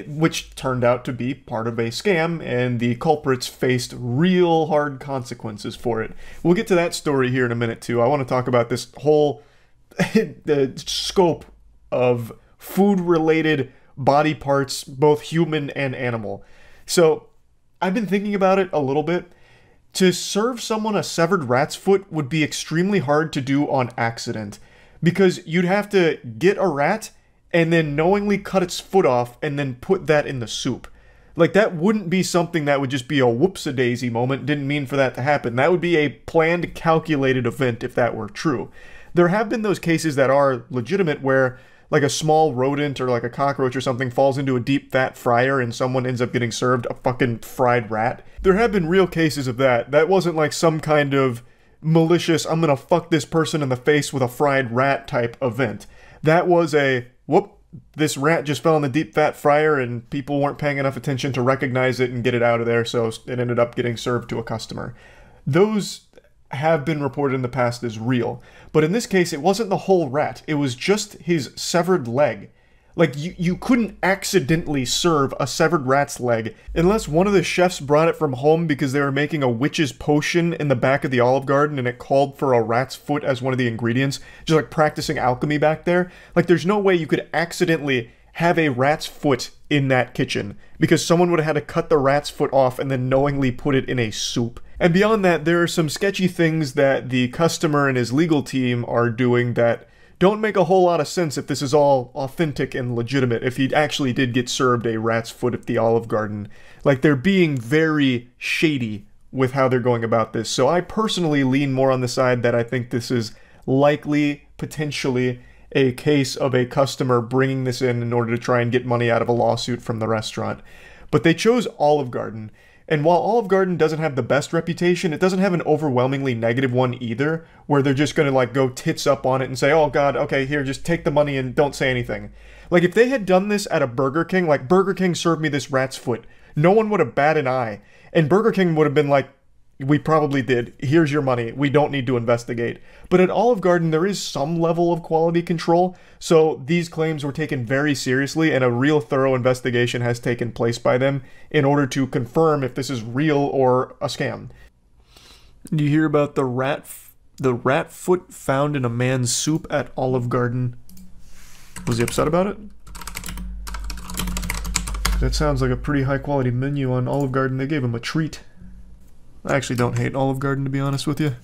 which turned out to be part of a scam, and the culprits faced real hard consequences for it. We'll get to that story here in a minute too. I want to talk about this whole the scope of food-related body parts, both human and animal. So I've been thinking about it a little bit. To serve someone a severed rat's foot would be extremely hard to do on accident, because you'd have to get a rat and then knowingly cut its foot off and then put that in the soup. Like, that wouldn't be something that would just be a whoops-a-daisy moment, didn't mean for that to happen. That would be a planned, calculated event if that were true. There have been those cases that are legitimate where like a small rodent or like a cockroach or something falls into a deep fat fryer and someone ends up getting served a fucking fried rat. There have been real cases of that. That wasn't like some kind of malicious, I'm gonna fuck this person in the face with a fried rat type event. That was a, whoop, this rat just fell in the deep fat fryer and people weren't paying enough attention to recognize it and get it out of there, so it ended up getting served to a customer. Those have been reported in the past as real. But in this case, it wasn't the whole rat. It was just his severed leg. Like, you couldn't accidentally serve a severed rat's leg unless one of the chefs brought it from home because they were making a witch's potion in the back of the Olive Garden and it called for a rat's foot as one of the ingredients. Just like practicing alchemy back there. Like, there's no way you could accidentally have a rat's foot in that kitchen because someone would have had to cut the rat's foot off and then knowingly put it in a soup. And beyond that, there are some sketchy things that the customer and his legal team are doing that don't make a whole lot of sense if this is all authentic and legitimate, if he actually did get served a rat's foot at the Olive Garden. Like, they're being very shady with how they're going about this. So I personally lean more on the side that I think this is likely, potentially, a case of a customer bringing this in order to try and get money out of a lawsuit from the restaurant. But they chose Olive Garden. And while Olive Garden doesn't have the best reputation, it doesn't have an overwhelmingly negative one either, where they're just going to like go tits up on it and say, oh god, okay, here, just take the money and don't say anything. Like, if they had done this at a Burger King, like, Burger King served me this rat's foot, no one would have batted an eye. And Burger King would have been like, we probably did. Here's your money. We don't need to investigate. But at Olive Garden, there is some level of quality control, so these claims were taken very seriously, and a real thorough investigation has taken place by them in order to confirm if this is real or a scam. You hear about the rat foot found in a man's soup at Olive Garden. Was he upset about it? That sounds like a pretty high-quality menu on Olive Garden. They gave him a treat. I actually don't hate Olive Garden, to be honest with you.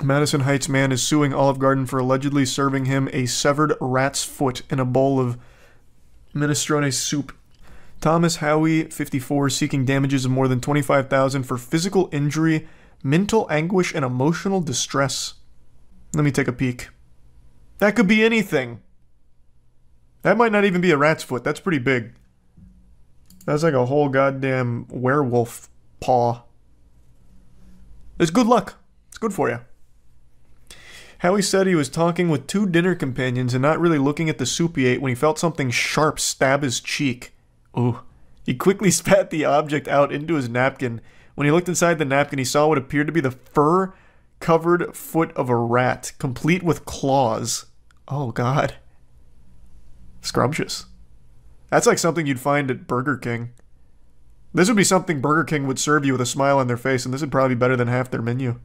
Madison Heights man is suing Olive Garden for allegedly serving him a severed rat's foot in a bowl of minestrone soup. Thomas Howie, 54, seeking damages of more than $25,000 for physical injury, mental anguish, and emotional distress. Let me take a peek. That could be anything. That might not even be a rat's foot. That's pretty big. That's like a whole goddamn werewolf paw. It's good luck. It's good for you. Howie said he was talking with two dinner companions and not really looking at the soup he ate when he felt something sharp stab his cheek. Ooh. He quickly spat the object out into his napkin. When he looked inside the napkin, he saw what appeared to be the fur-covered foot of a rat, complete with claws. Oh, God. Scrumptious. That's like something you'd find at Burger King. This would be something Burger King would serve you with a smile on their face, and this would probably be better than half their menu.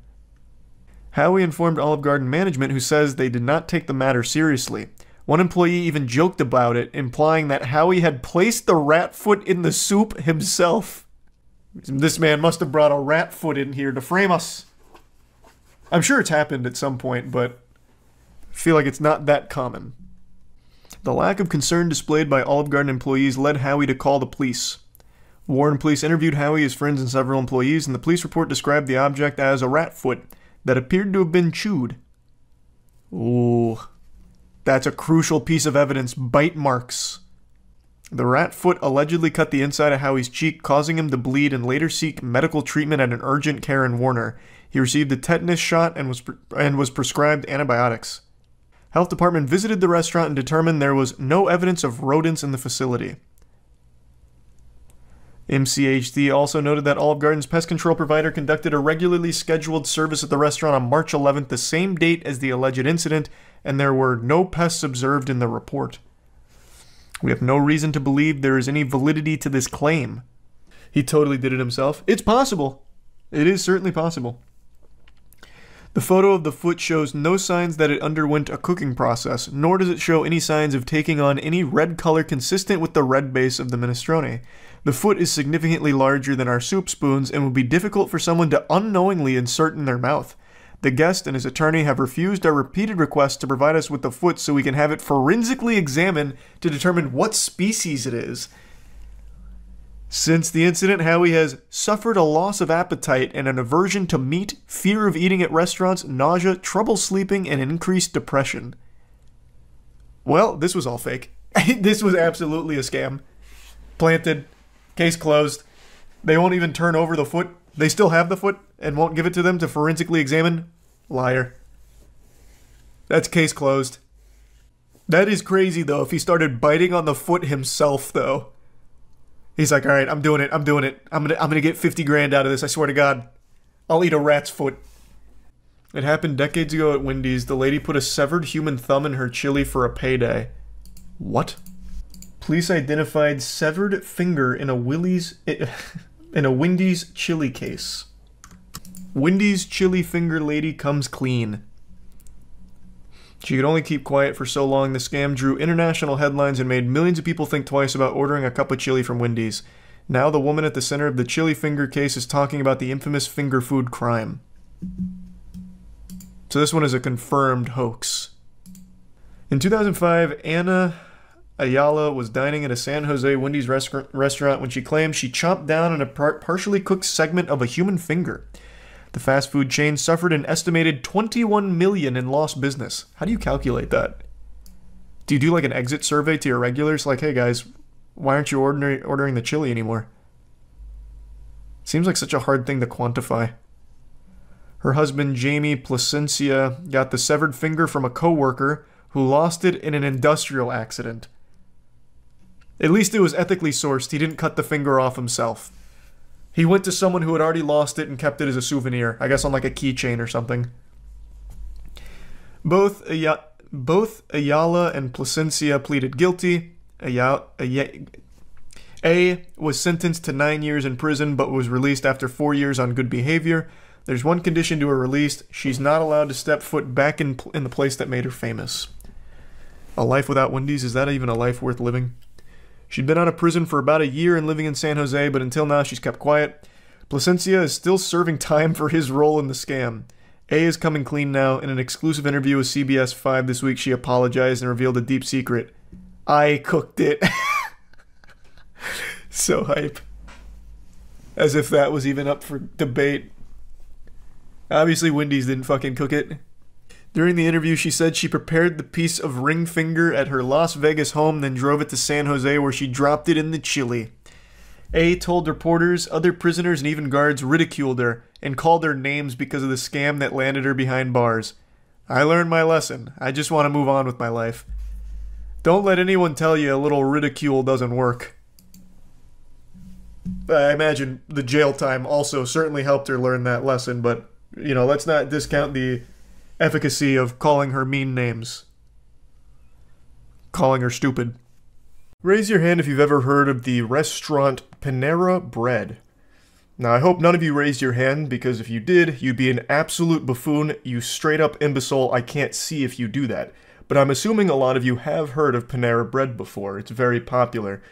Howie informed Olive Garden management, who says they did not take the matter seriously. One employee even joked about it, implying that Howie had placed the rat foot in the soup himself. This man must have brought a rat foot in here to frame us. I'm sure it's happened at some point, but I feel like it's not that common. The lack of concern displayed by Olive Garden employees led Howie to call the police. Warren police interviewed Howie, his friends, and several employees, and the police report described the object as a rat foot that appeared to have been chewed. Ooh. That's a crucial piece of evidence. Bite marks. The rat foot allegedly cut the inside of Howie's cheek, causing him to bleed and later seek medical treatment at an urgent care in Warner. He received a tetanus shot and was prescribed antibiotics. Health department visited the restaurant and determined there was no evidence of rodents in the facility. MCHD also noted that Olive Garden's pest control provider conducted a regularly scheduled service at the restaurant on March 11th, the same date as the alleged incident, and there were no pests observed in the report. We have no reason to believe there is any validity to this claim. He totally did it himself. It's possible. It is certainly possible. The photo of the foot shows no signs that it underwent a cooking process, nor does it show any signs of taking on any red color consistent with the red base of the minestrone. The foot is significantly larger than our soup spoons and would be difficult for someone to unknowingly insert in their mouth. The guest and his attorney have refused our repeated requests to provide us with the foot so we can have it forensically examined to determine what species it is. Since the incident, Howie has suffered a loss of appetite and an aversion to meat, fear of eating at restaurants, nausea, trouble sleeping, and increased depression. Well, this was all fake. This was absolutely a scam. Planted. Case closed. They won't even turn over the foot. They still have the foot and won't give it to them to forensically examine. Liar. That's case closed. That is crazy, though, if he started biting on the foot himself, though. He's like, all right, I'm doing it. I'm gonna get 50 grand out of this, I swear to God. I'll eat a rat's foot. It happened decades ago at Wendy's. The lady put a severed human thumb in her chili for a payday. What? Police identified severed finger in a Wendy's chili case. Wendy's chili finger lady comes clean. She could only keep quiet for so long. The scam drew international headlines and made millions of people think twice about ordering a cup of chili from Wendy's. Now the woman at the center of the chili finger case is talking about the infamous finger food crime. So this one is a confirmed hoax. In 2005, Anna Ayala was dining at a San Jose Wendy's restaurant when she claimed she chopped down on a partially cooked segment of a human finger. The fast food chain suffered an estimated $21 million in lost business. How do you calculate that? Do you do like an exit survey to your regulars? Like, hey guys, why aren't you ordering the chili anymore? Seems like such a hard thing to quantify. Her husband, Jamie Placencia, got the severed finger from a co-worker who lost it in an industrial accident. At least it was ethically sourced. He didn't cut the finger off himself. He went to someone who had already lost it and kept it as a souvenir. I guess on like a keychain or something. Both Ayala and Placencia pleaded guilty. A was sentenced to 9 years in prison but was released after 4 years on good behavior. There's one condition to her release. She's not allowed to step foot back in the place that made her famous. A life without Wendy's? Is that even a life worth living? She'd been out of prison for about a year and living in San Jose, but until now she's kept quiet. Placencia is still serving time for his role in the scam. A is coming clean now. In an exclusive interview with CBS 5 this week, she apologized and revealed a deep secret. I cooked it. So hype. As if that was even up for debate. Obviously, Wendy's didn't fucking cook it. During the interview, she said she prepared the piece of ring finger at her Las Vegas home, then drove it to San Jose where she dropped it in the chili. A told reporters, other prisoners, and even guards ridiculed her and called her names because of the scam that landed her behind bars. I learned my lesson. I just want to move on with my life. Don't let anyone tell you a little ridicule doesn't work. I imagine the jail time also certainly helped her learn that lesson, but, you know, let's not discount the efficacy of calling her mean names. Calling her stupid. Raise your hand if you've ever heard of the restaurant Panera Bread. Now, I hope none of you raised your hand, because if you did, you'd be an absolute buffoon, you straight up imbecile. I can't see if you do that. But I'm assuming a lot of you have heard of Panera Bread before. It's very popular.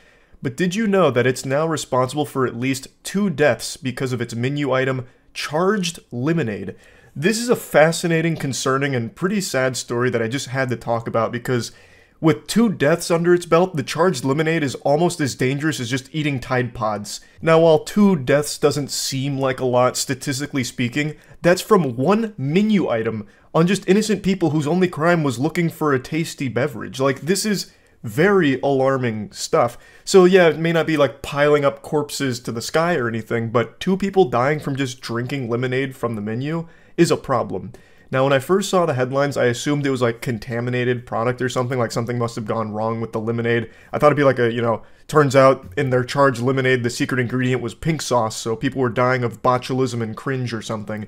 But did you know that it's now responsible for at least 2 deaths because of its menu item, charged lemonade? This is a fascinating, concerning, and pretty sad story that I just had to talk about because with 2 deaths under its belt, the charged lemonade is almost as dangerous as just eating Tide Pods. Now, while 2 deaths doesn't seem like a lot, statistically speaking, that's from one menu item on just innocent people whose only crime was looking for a tasty beverage. Like, this is very alarming stuff. So yeah, it may not be like piling up corpses to the sky or anything, but 2 people dying from just drinking lemonade from the menu is a problem. Now, when I first saw the headlines, I assumed it was like contaminated product or something, like something must have gone wrong with the lemonade. I thought it'd be like a, you know, turns out in their charged lemonade, the secret ingredient was pink sauce, so people were dying of botulism and cringe or something.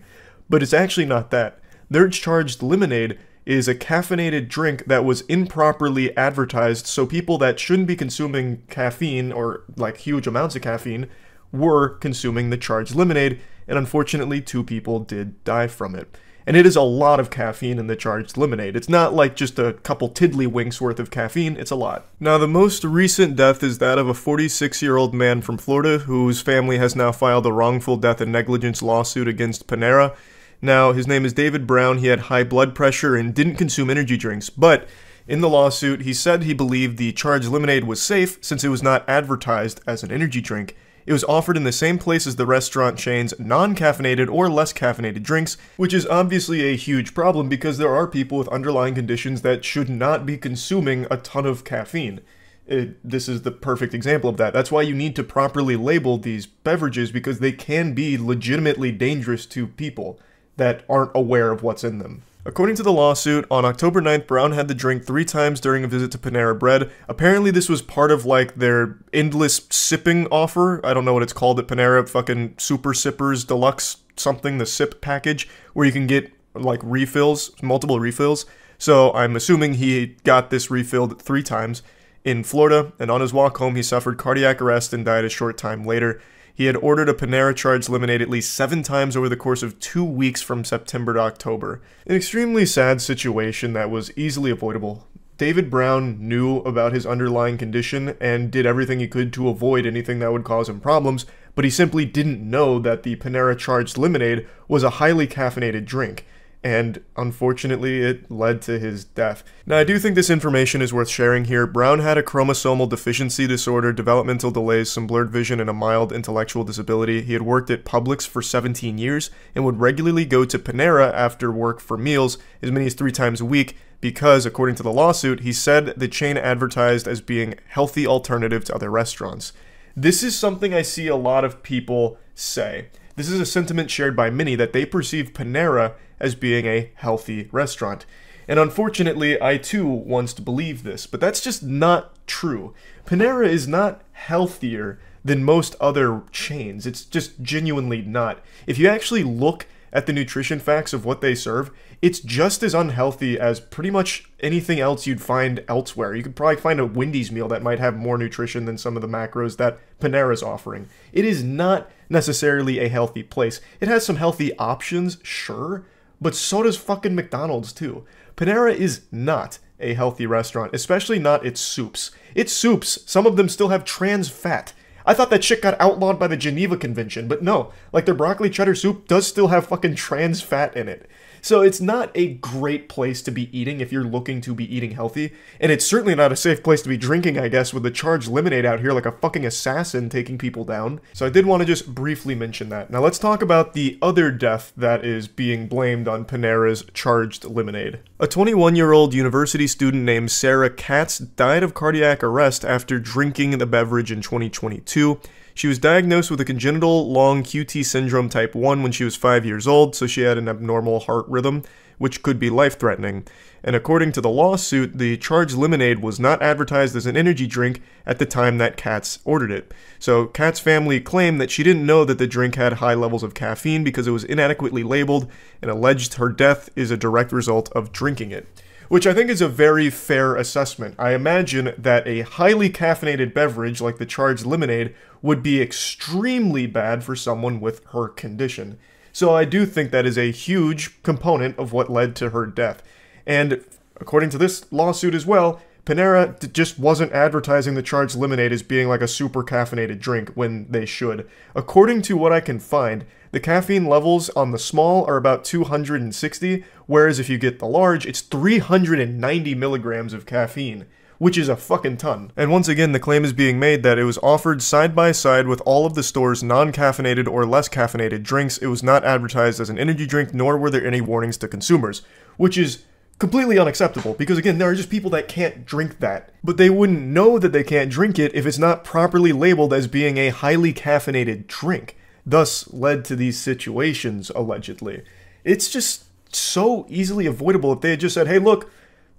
But it's actually not that. Their charged lemonade is a caffeinated drink that was improperly advertised, so people that shouldn't be consuming caffeine, or like huge amounts of caffeine, were consuming the charged lemonade, and unfortunately 2 people did die from it. And it is a lot of caffeine in the charged lemonade. It's not like just a couple tiddlywinks worth of caffeine, it's a lot. Now, the most recent death is that of a 46-year-old man from Florida whose family has now filed a wrongful death and negligence lawsuit against Panera. Now, his name is David Brown. He had high blood pressure and didn't consume energy drinks, but in the lawsuit, he said he believed the charged lemonade was safe since it was not advertised as an energy drink. It was offered in the same place as the restaurant chain's non-caffeinated or less caffeinated drinks, which is obviously a huge problem because there are people with underlying conditions that should not be consuming a ton of caffeine. This is the perfect example of that. That's why you need to properly label these beverages, because they can be legitimately dangerous to people that aren't aware of what's in them. According to the lawsuit, on October 9th, Brown had the drink 3 times during a visit to Panera Bread. Apparently this was part of like their endless sipping offer. I don't know what it's called at Panera, fucking Super Sippers Deluxe something, the sip package, where you can get like refills, multiple refills. So I'm assuming he got this refilled 3 times in Florida, and on his walk home he suffered cardiac arrest and died a short time later. He had ordered a Panera charged lemonade at least 7 times over the course of 2 weeks from September to October. An extremely sad situation that was easily avoidable. David Brown knew about his underlying condition and did everything he could to avoid anything that would cause him problems, but he simply didn't know that the Panera charged lemonade was a highly caffeinated drink. And unfortunately, it led to his death. Now, I do think this information is worth sharing here. Brown had a chromosomal deficiency disorder, developmental delays, some blurred vision, and a mild intellectual disability. He had worked at Publix for 17 years and would regularly go to Panera after work for meals as many as 3 times a week because, according to the lawsuit, he said the chain advertised as being a healthy alternative to other restaurants. This is something I see a lot of people say. This is a sentiment shared by many that they perceive Panera as being a healthy restaurant. And unfortunately, I too once believed this, but that's just not true. Panera is not healthier than most other chains. It's just genuinely not. If you actually look at the nutrition facts of what they serve, it's just as unhealthy as pretty much anything else you'd find elsewhere. You could probably find a Wendy's meal that might have more nutrition than some of the macros that Panera's offering. It is not necessarily a healthy place. It has some healthy options, sure, but so does fucking McDonald's too. Panera is not a healthy restaurant, especially not its soups. Its soups, some of them still have trans fat. I thought that shit got outlawed by the Geneva Convention, but no, like their broccoli cheddar soup does still have fucking trans fat in it. So it's not a great place to be eating if you're looking to be eating healthy, and it's certainly not a safe place to be drinking, I guess, with the charged lemonade out here like a fucking assassin taking people down. So I did want to just briefly mention that. Now let's talk about the other death that is being blamed on Panera's charged lemonade. A 21-year-old university student named Sarah Katz died of cardiac arrest after drinking the beverage in 2022. She was diagnosed with a congenital long QT syndrome type 1 when she was 5 years old, so she had an abnormal heart rhythm, which could be life-threatening. And according to the lawsuit, the charged lemonade was not advertised as an energy drink at the time that Katz ordered it. So Katz's family claimed that she didn't know that the drink had high levels of caffeine because it was inadequately labeled, and alleged her death is a direct result of drinking it. Which I think is a very fair assessment. I imagine that a highly caffeinated beverage like the charged lemonade would be extremely bad for someone with her condition. So I do think that is a huge component of what led to her death. And according to this lawsuit as well, Panera just wasn't advertising the charged lemonade as being like a super caffeinated drink when they should. According to what I can find, the caffeine levels on the small are about 260, whereas if you get the large, it's 390 milligrams of caffeine, which is a fucking ton. And once again, the claim is being made that it was offered side by side with all of the store's non-caffeinated or less caffeinated drinks. It was not advertised as an energy drink, nor were there any warnings to consumers, which is completely unacceptable, because again, there are just people that can't drink that. But they wouldn't know that they can't drink it if it's not properly labeled as being a highly caffeinated drink, thus led to these situations, allegedly. It's just so easily avoidable if they had just said, hey look,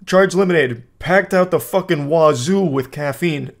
charged lemonade, packed out the fucking wazoo with caffeine.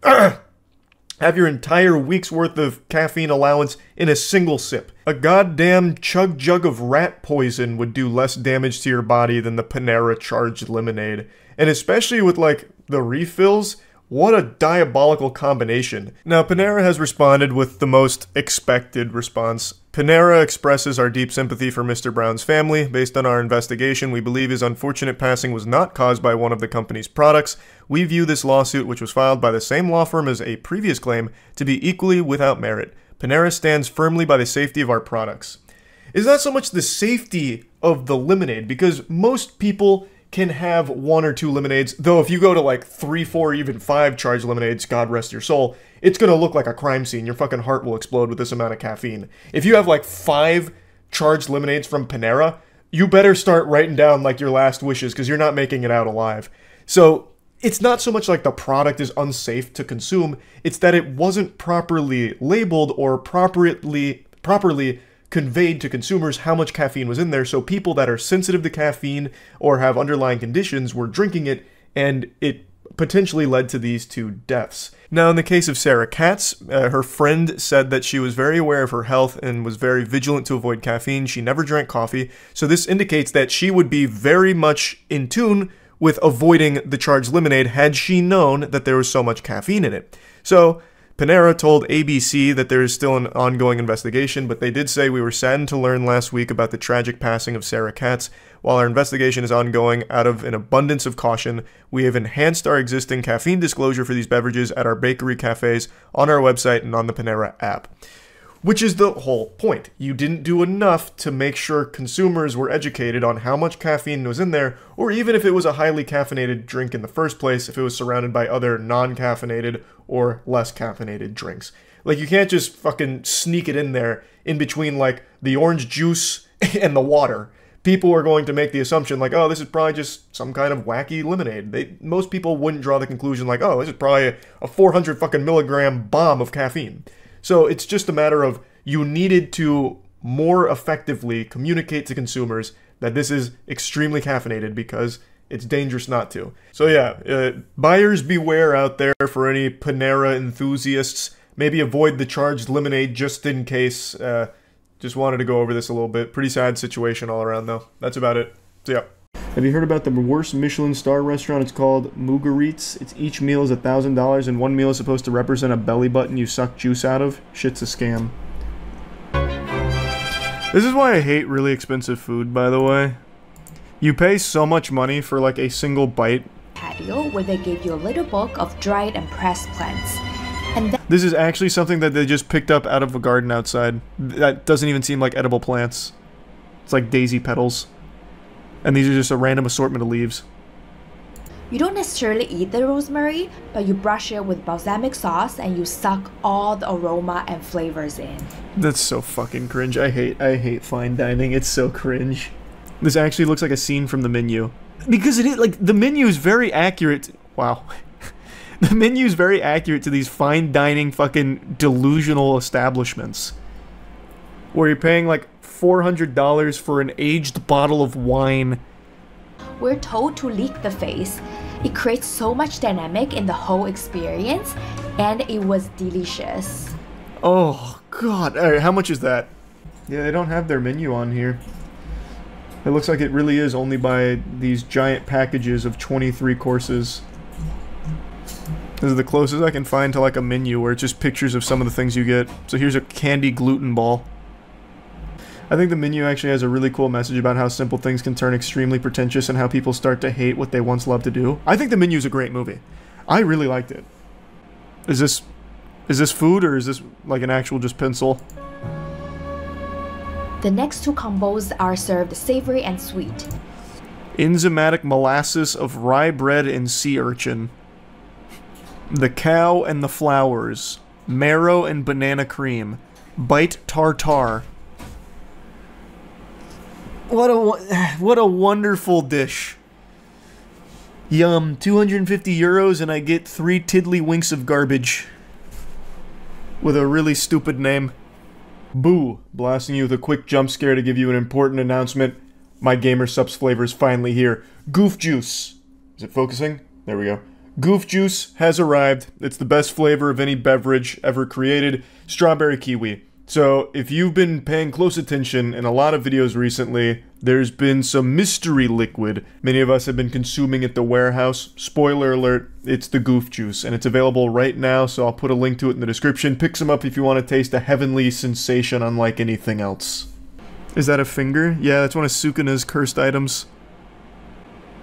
Have your entire week's worth of caffeine allowance in a single sip. A goddamn chug jug of rat poison would do less damage to your body than the Panera charged lemonade. And especially with like the refills, what a diabolical combination. Now, Panera has responded with the most expected response. Panera expresses our deep sympathy for Mr. Brown's family. Based on our investigation, we believe his unfortunate passing was not caused by one of the company's products. We view this lawsuit, which was filed by the same law firm as a previous claim, to be equally without merit. Panera stands firmly by the safety of our products. It's not so much the safety of the lemonade, because most people can have 1 or 2 lemonades, though if you go to like 3, 4, even 5 charged lemonades, God rest your soul, it's gonna look like a crime scene. Your fucking heart will explode with this amount of caffeine. If you have like 5 charged lemonades from Panera, you better start writing down like your last wishes, because you're not making it out alive. So it's not so much like the product is unsafe to consume, it's that it wasn't properly labeled or properly conveyed to consumers how much caffeine was in there, so people that are sensitive to caffeine or have underlying conditions were drinking it, and it potentially led to these 2 deaths. Now, in the case of Sarah Katz, her friend said that she was very aware of her health and was very vigilant to avoid caffeine. She never drank coffee, so this indicates that she would be very much in tune with avoiding the charged lemonade had she known that there was so much caffeine in it. So, Panera told ABC that there is still an ongoing investigation, but they did say, "We were saddened to learn last week about the tragic passing of Sarah Katz. While our investigation is ongoing, out of an abundance of caution, we have enhanced our existing caffeine disclosure for these beverages at our bakery cafes, on our website, and on the Panera app." Which is the whole point. You didn't do enough to make sure consumers were educated on how much caffeine was in there, or even if it was a highly caffeinated drink in the first place, if it was surrounded by other non-caffeinated or less caffeinated drinks. Like, you can't just fucking sneak it in there in between, like, the orange juice and the water. People are going to make the assumption, like, oh, this is probably just some kind of wacky lemonade. Most people wouldn't draw the conclusion, like, oh, this is probably a 400 fucking milligram bomb of caffeine. So it's just a matter of you needed to more effectively communicate to consumers that this is extremely caffeinated because it's dangerous not to. So yeah, buyers beware out there for any Panera enthusiasts. Maybe avoid the charged lemonade just in case. Just wanted to go over this a little bit. Pretty sad situation all around though. That's about it. So yeah. Have you heard about the worst Michelin star restaurant? It's called Mugaritz. Each meal is $1,000, and one meal is supposed to represent a belly button you suck juice out of. Shit's a scam. This is why I hate really expensive food, by the way. You pay so much money for like a single bite. Patio where they give you a little bulk of dried and pressed plants. And this is actually something that they just picked up out of a garden outside. That doesn't even seem like edible plants. It's like daisy petals. And these are just a random assortment of leaves. You don't necessarily eat the rosemary, but you brush it with balsamic sauce and you suck all the aroma and flavors in. That's so fucking cringe. I hate fine dining. It's so cringe. This actually looks like a scene from the menu. Because it is, like, the menu is very accurate. Wow. The menu is very accurate to these fine dining fucking delusional establishments. Where you're paying like $400 for an aged bottle of wine. We're told to lick the face. It creates so much dynamic in the whole experience, and it was delicious. Oh god. Alright, how much is that? Yeah, they don't have their menu on here. It looks like it really is only by these giant packages of 23 courses. This is the closest I can find to like a menu where it's just pictures of some of the things you get. So here's a candy gluten ball. I think the menu actually has a really cool message about how simple things can turn extremely pretentious and how people start to hate what they once loved to do. I think the menu is a great movie. I really liked it. Is this food or is this like an actual just pencil? The next 2 combos are served savory and sweet. Enzymatic molasses of rye bread and sea urchin. The cow and the flowers. Marrow and banana cream. Bite tartare. What a wonderful dish. Yum, 250 euros and I get 3 tiddlywinks of garbage. With a really stupid name. Boo, blasting you with a quick jump scare to give you an important announcement. My Gamer Subs flavor is finally here. Goof Juice. Is it focusing? There we go. Goof Juice has arrived. It's the best flavor of any beverage ever created. Strawberry kiwi. So, if you've been paying close attention in a lot of videos recently, there's been some mystery liquid many of us have been consuming at the warehouse. Spoiler alert, it's the Goof Juice, and it's available right now, so I'll put a link to it in the description. Pick some up if you want to taste a heavenly sensation unlike anything else. Is that a finger? Yeah, that's one of Sukuna's cursed items.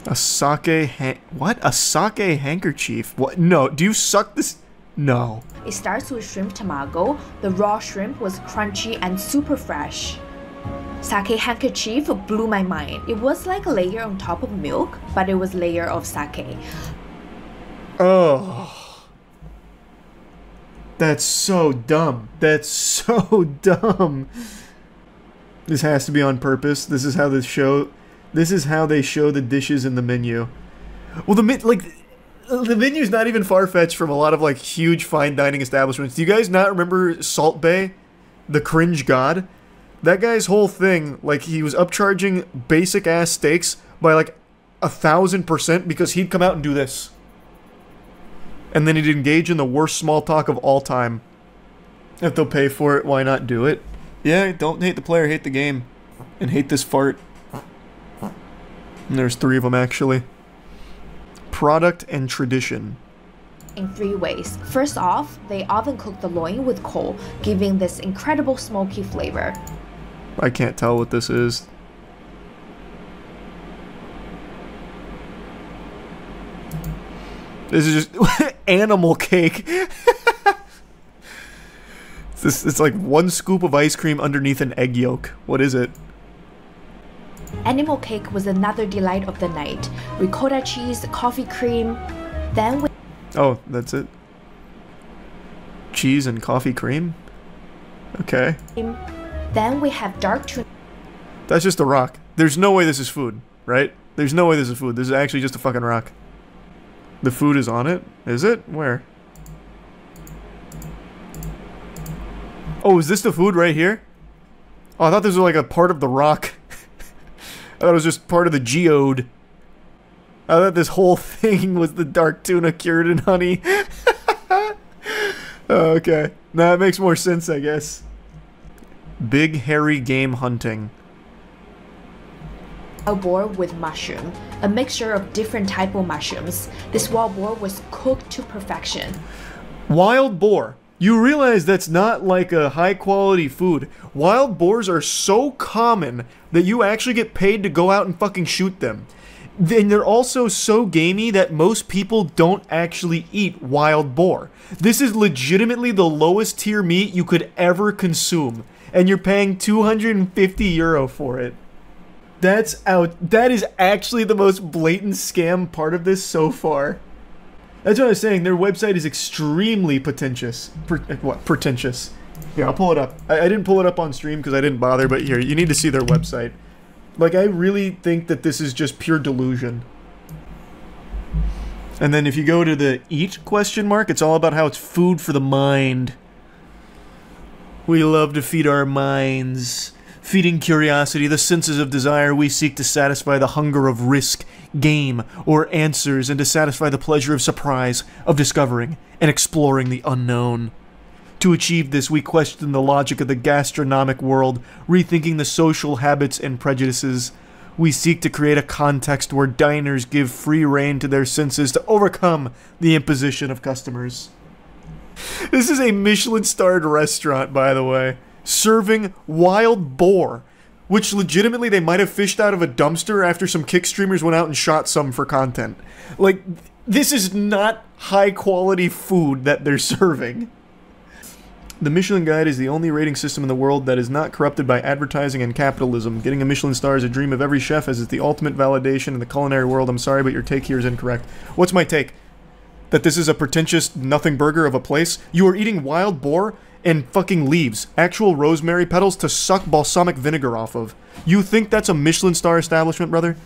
A sake what? A sake handkerchief? What? No, do you suck this? No. It starts with shrimp tamago. The raw shrimp was crunchy and super fresh. Sake handkerchief blew my mind. It was like a layer on top of milk, but it was layer of sake. Oh. That's so dumb. That's so dumb. This has to be on purpose. This is how they show the dishes in the menu. Well, the menu's not even far-fetched from a lot of, like, huge fine dining establishments. Do you guys not remember Salt Bae? The cringe god? That guy's whole thing, like, he was upcharging basic-ass steaks by, like, 1,000% because he'd come out and do this. And then he'd engage in the worst small talk of all time. If they'll pay for it, why not do it? Yeah, don't hate the player, hate the game. And hate this fart. And there's 3 of them, actually. Product and tradition. In 3 ways. First off, they oven cook the loin with coal, giving this incredible smoky flavor. I can't tell what this is. This is just animal cake. It's like 1 scoop of ice cream underneath an egg yolk. What is it? Animal cake was another delight of the night. Ricotta cheese, coffee cream. Then we Oh, that's it. Cheese and coffee cream? Okay. Then we have dark tuna. That's just a rock. There's no way this is food, right? There's no way this is food. This is actually just a fucking rock. The food is on it? Is it? Where? Oh, is this the food right here? Oh, I thought this was like a part of the rock. I thought it was just part of the geode. I thought this whole thing was the dark tuna cured in honey. Oh, okay. Now that makes more sense, I guess. Big hairy game hunting. Wild boar with mushroom, a mixture of different type of mushrooms. This wild boar was cooked to perfection. Wild boar. You realize that's not like a high quality food. Wild boars are so common that you actually get paid to go out and fucking shoot them. And they're also so gamey that most people don't actually eat wild boar. This is legitimately the lowest tier meat you could ever consume. And you're paying €250 for it. That's out. That is actually the most blatant scam part of this so far. That's what I was saying. Their website is extremely pretentious. Pretentious. Here, I'll pull it up. I didn't pull it up on stream because I didn't bother, but here, you need to see their website. Like, I really think that this is just pure delusion. And then if you go to the eat question mark, it's all about how it's food for the mind. We love to feed our minds. Feeding curiosity, the senses of desire, we seek to satisfy the hunger of risk, game, or answers, and to satisfy the pleasure of surprise, of discovering and exploring the unknown. To achieve this, we question the logic of the gastronomic world, rethinking the social habits and prejudices. We seek to create a context where diners give free rein to their senses to overcome the imposition of customers. This is a Michelin-starred restaurant, by the way, serving wild boar, which legitimately they might have fished out of a dumpster after some kick streamers went out and shot some for content. Like, this is not high-quality food that they're serving. The Michelin Guide is the only rating system in the world that is not corrupted by advertising and capitalism. Getting a Michelin star is a dream of every chef as it's the ultimate validation in the culinary world. I'm sorry, but your take here is incorrect. What's my take? That this is a pretentious nothing burger of a place? You are eating wild boar and fucking leaves, actual rosemary petals to suck balsamic vinegar off of. You think that's a Michelin star establishment, brother?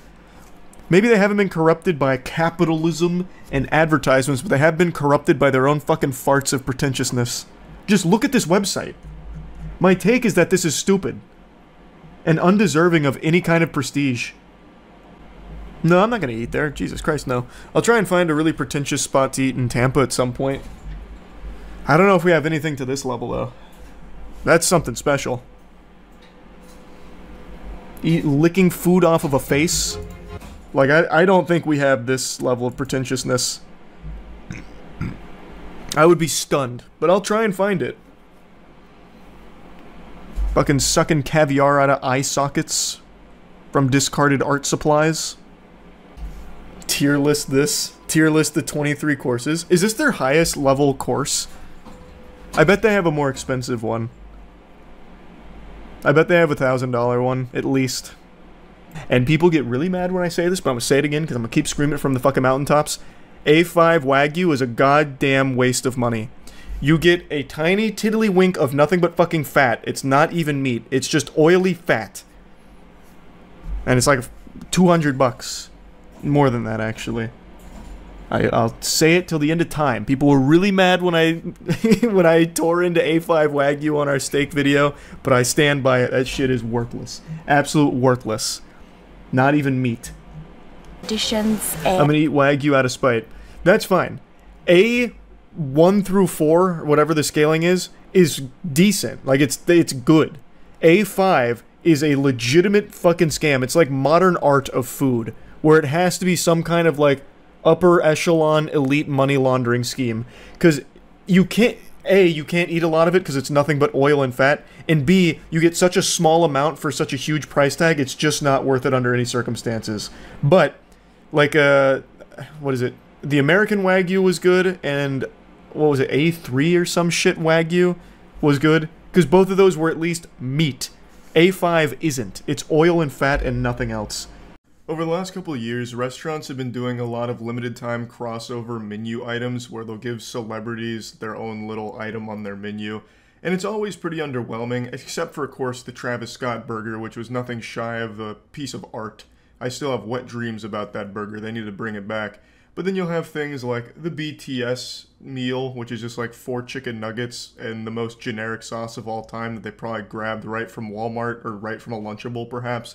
Maybe they haven't been corrupted by capitalism and advertisements, but they have been corrupted by their own fucking farts of pretentiousness. Just look at this website. My take is that this is stupid and undeserving of any kind of prestige. No, I'm not gonna eat there. Jesus Christ, no. I'll try and find a really pretentious spot to eat in Tampa at some point. I don't know if we have anything to this level, though. That's something special. Licking food off of a face? Like, I don't think we have this level of pretentiousness. I would be stunned, but I'll try and find it. Fucking sucking caviar out of eye sockets from discarded art supplies. Tier list this. Tier list the 23 courses. Is this their highest level course? I bet they have a more expensive one. I bet they have a $1,000 one, at least. And people get really mad when I say this, but I'm gonna say it again because I'm gonna keep screaming it from the fucking mountaintops. A5 Wagyu is a goddamn waste of money. You get a tiny tiddlywink of nothing but fucking fat. It's not even meat. It's just oily fat. And it's like $200. More than that, actually. I'll say it till the end of time. People were really mad when I when I tore into A5 Wagyu on our steak video, but I stand by it. That shit is worthless. Absolute worthless. Not even meat. Additions I'm gonna eat Wagyu out of spite. That's fine. A1 through 4, whatever the scaling is decent. Like, it's good. A5 is a legitimate fucking scam. It's like modern art of food, where it has to be some kind of, like, upper echelon elite money laundering scheme. Because you can't... A, you can't eat a lot of it because it's nothing but oil and fat. And B, you get such a small amount for such a huge price tag, it's just not worth it under any circumstances. But, like, what is it? The American Wagyu was good, and what was it, A3 or some shit Wagyu was good? Because both of those were at least meat. A5 isn't. It's oil and fat and nothing else. Over the last couple of years, restaurants have been doing a lot of limited time crossover menu items where they'll give celebrities their own little item on their menu. And it's always pretty underwhelming, except for, of course, the Travis Scott burger, which was nothing shy of a piece of art. I still have wet dreams about that burger. They need to bring it back. But then you'll have things like the BTS meal, which is just like 4 chicken nuggets and the most generic sauce of all time that they probably grabbed right from Walmart or right from a Lunchable, perhaps.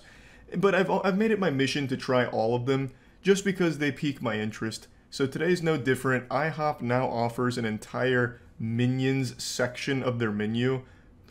But I've made it my mission to try all of them, just because they pique my interest. So today's no different. IHOP now offers an entire Minions section of their menu,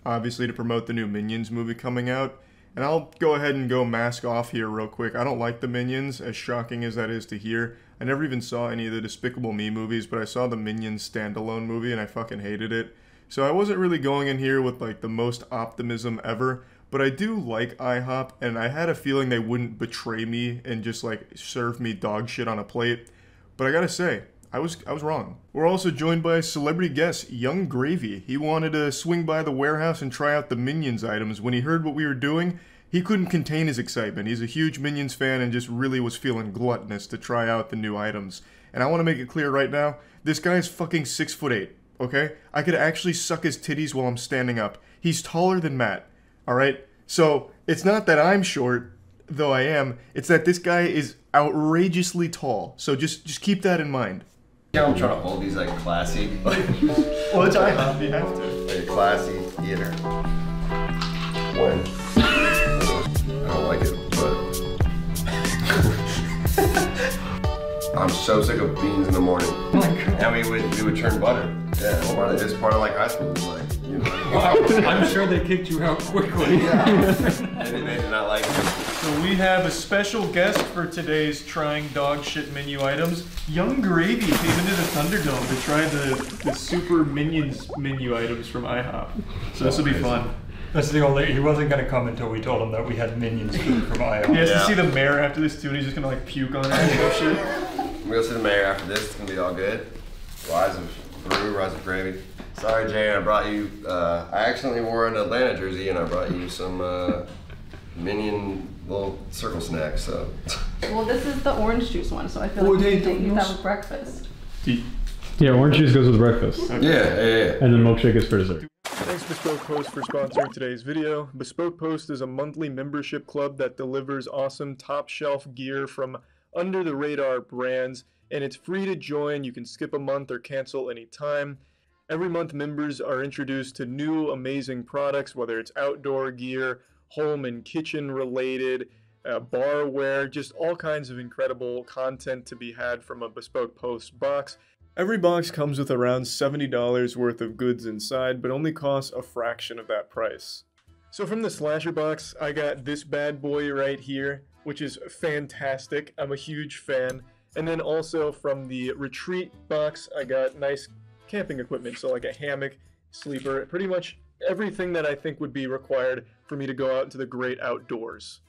obviously to promote the new Minions movie coming out. And I'll go ahead and go mask off here real quick. I don't like the Minions, as shocking as that is to hear. I never even saw any of the Despicable Me movies, but I saw the Minions standalone movie and I fucking hated it. So I wasn't really going in here with like the most optimism ever, but I do like IHOP, and I had a feeling they wouldn't betray me and just like serve me dog shit on a plate. But I gotta say, I was wrong. We're also joined by a celebrity guest, Young Gravy. He wanted to swing by the warehouse and try out the Minions items. When he heard what we were doing, he couldn't contain his excitement. He's a huge Minions fan and just really was feeling gluttonous to try out the new items. And I want to make it clear right now, this guy's fucking 6'8", okay? I could actually suck his titties while I'm standing up. He's taller than Matt, alright? So, it's not that I'm short, though I am, it's that this guy is outrageously tall. So just keep that in mind. Yeah, I'm trying to hold these like classy. Well, it's IHOP, you have to. Like classy theater. When? I don't like it, but I'm so sick of beans in the morning. And we would turn butter. Yeah, it's part of like high school. Like, you know. Wow, I'm sure they kicked you out quickly. Yeah. They did not like it. So we have a special guest for today's trying dog shit menu items. Young Gravy came into the Thunderdome to try the Super Minions menu items from IHOP. So this will be fun. That's the only, he wasn't going to come until we told him that we had Minions food from IHOP. He has to see the mayor after this too, and he's just going to like puke on it and shit. We'll go see the mayor after this, it's going to be all good. Rise of Gravy. Sorry, Jane, I brought you, I accidentally wore an Atlanta jersey and I brought you some Minion little circle snacks, so. Well, this is the orange juice one, so I feel like you can eat that with breakfast. Yeah, orange juice goes with breakfast. Okay. Yeah. And then milkshake is for dessert. Thanks Bespoke Post for sponsoring today's video. Bespoke Post is a monthly membership club that delivers awesome top shelf gear from under the radar brands, and it's free to join. You can skip a month or cancel anytime. Every month members are introduced to new amazing products, whether it's outdoor gear, home and kitchen related, barware, just all kinds of incredible content to be had from a Bespoke Post box. Every box comes with around $70 worth of goods inside, but only costs a fraction of that price. So from the slasher box, I got this bad boy right here, which is fantastic. I'm a huge fan. And then also from the retreat box, I got nice camping equipment, so like a hammock, sleeper, pretty much everything that I think would be required for me to go out into the great outdoors.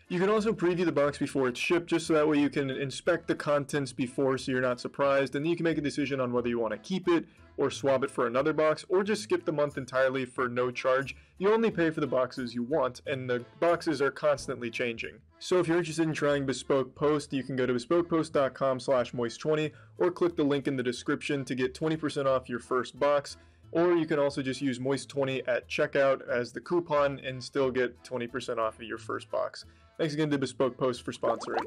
You can also preview the box before it's shipped, just so that way you can inspect the contents before so you're not surprised, and then you can make a decision on whether you want to keep it or swap it for another box, or just skip the month entirely for no charge. You only pay for the boxes you want, and the boxes are constantly changing. So if you're interested in trying Bespoke Post, you can go to bespokepost.com/moist20 or click the link in the description to get 20% off your first box. Or you can also just use moist20 at checkout as the coupon and still get 20% off of your first box. Thanks again to Bespoke Post for sponsoring.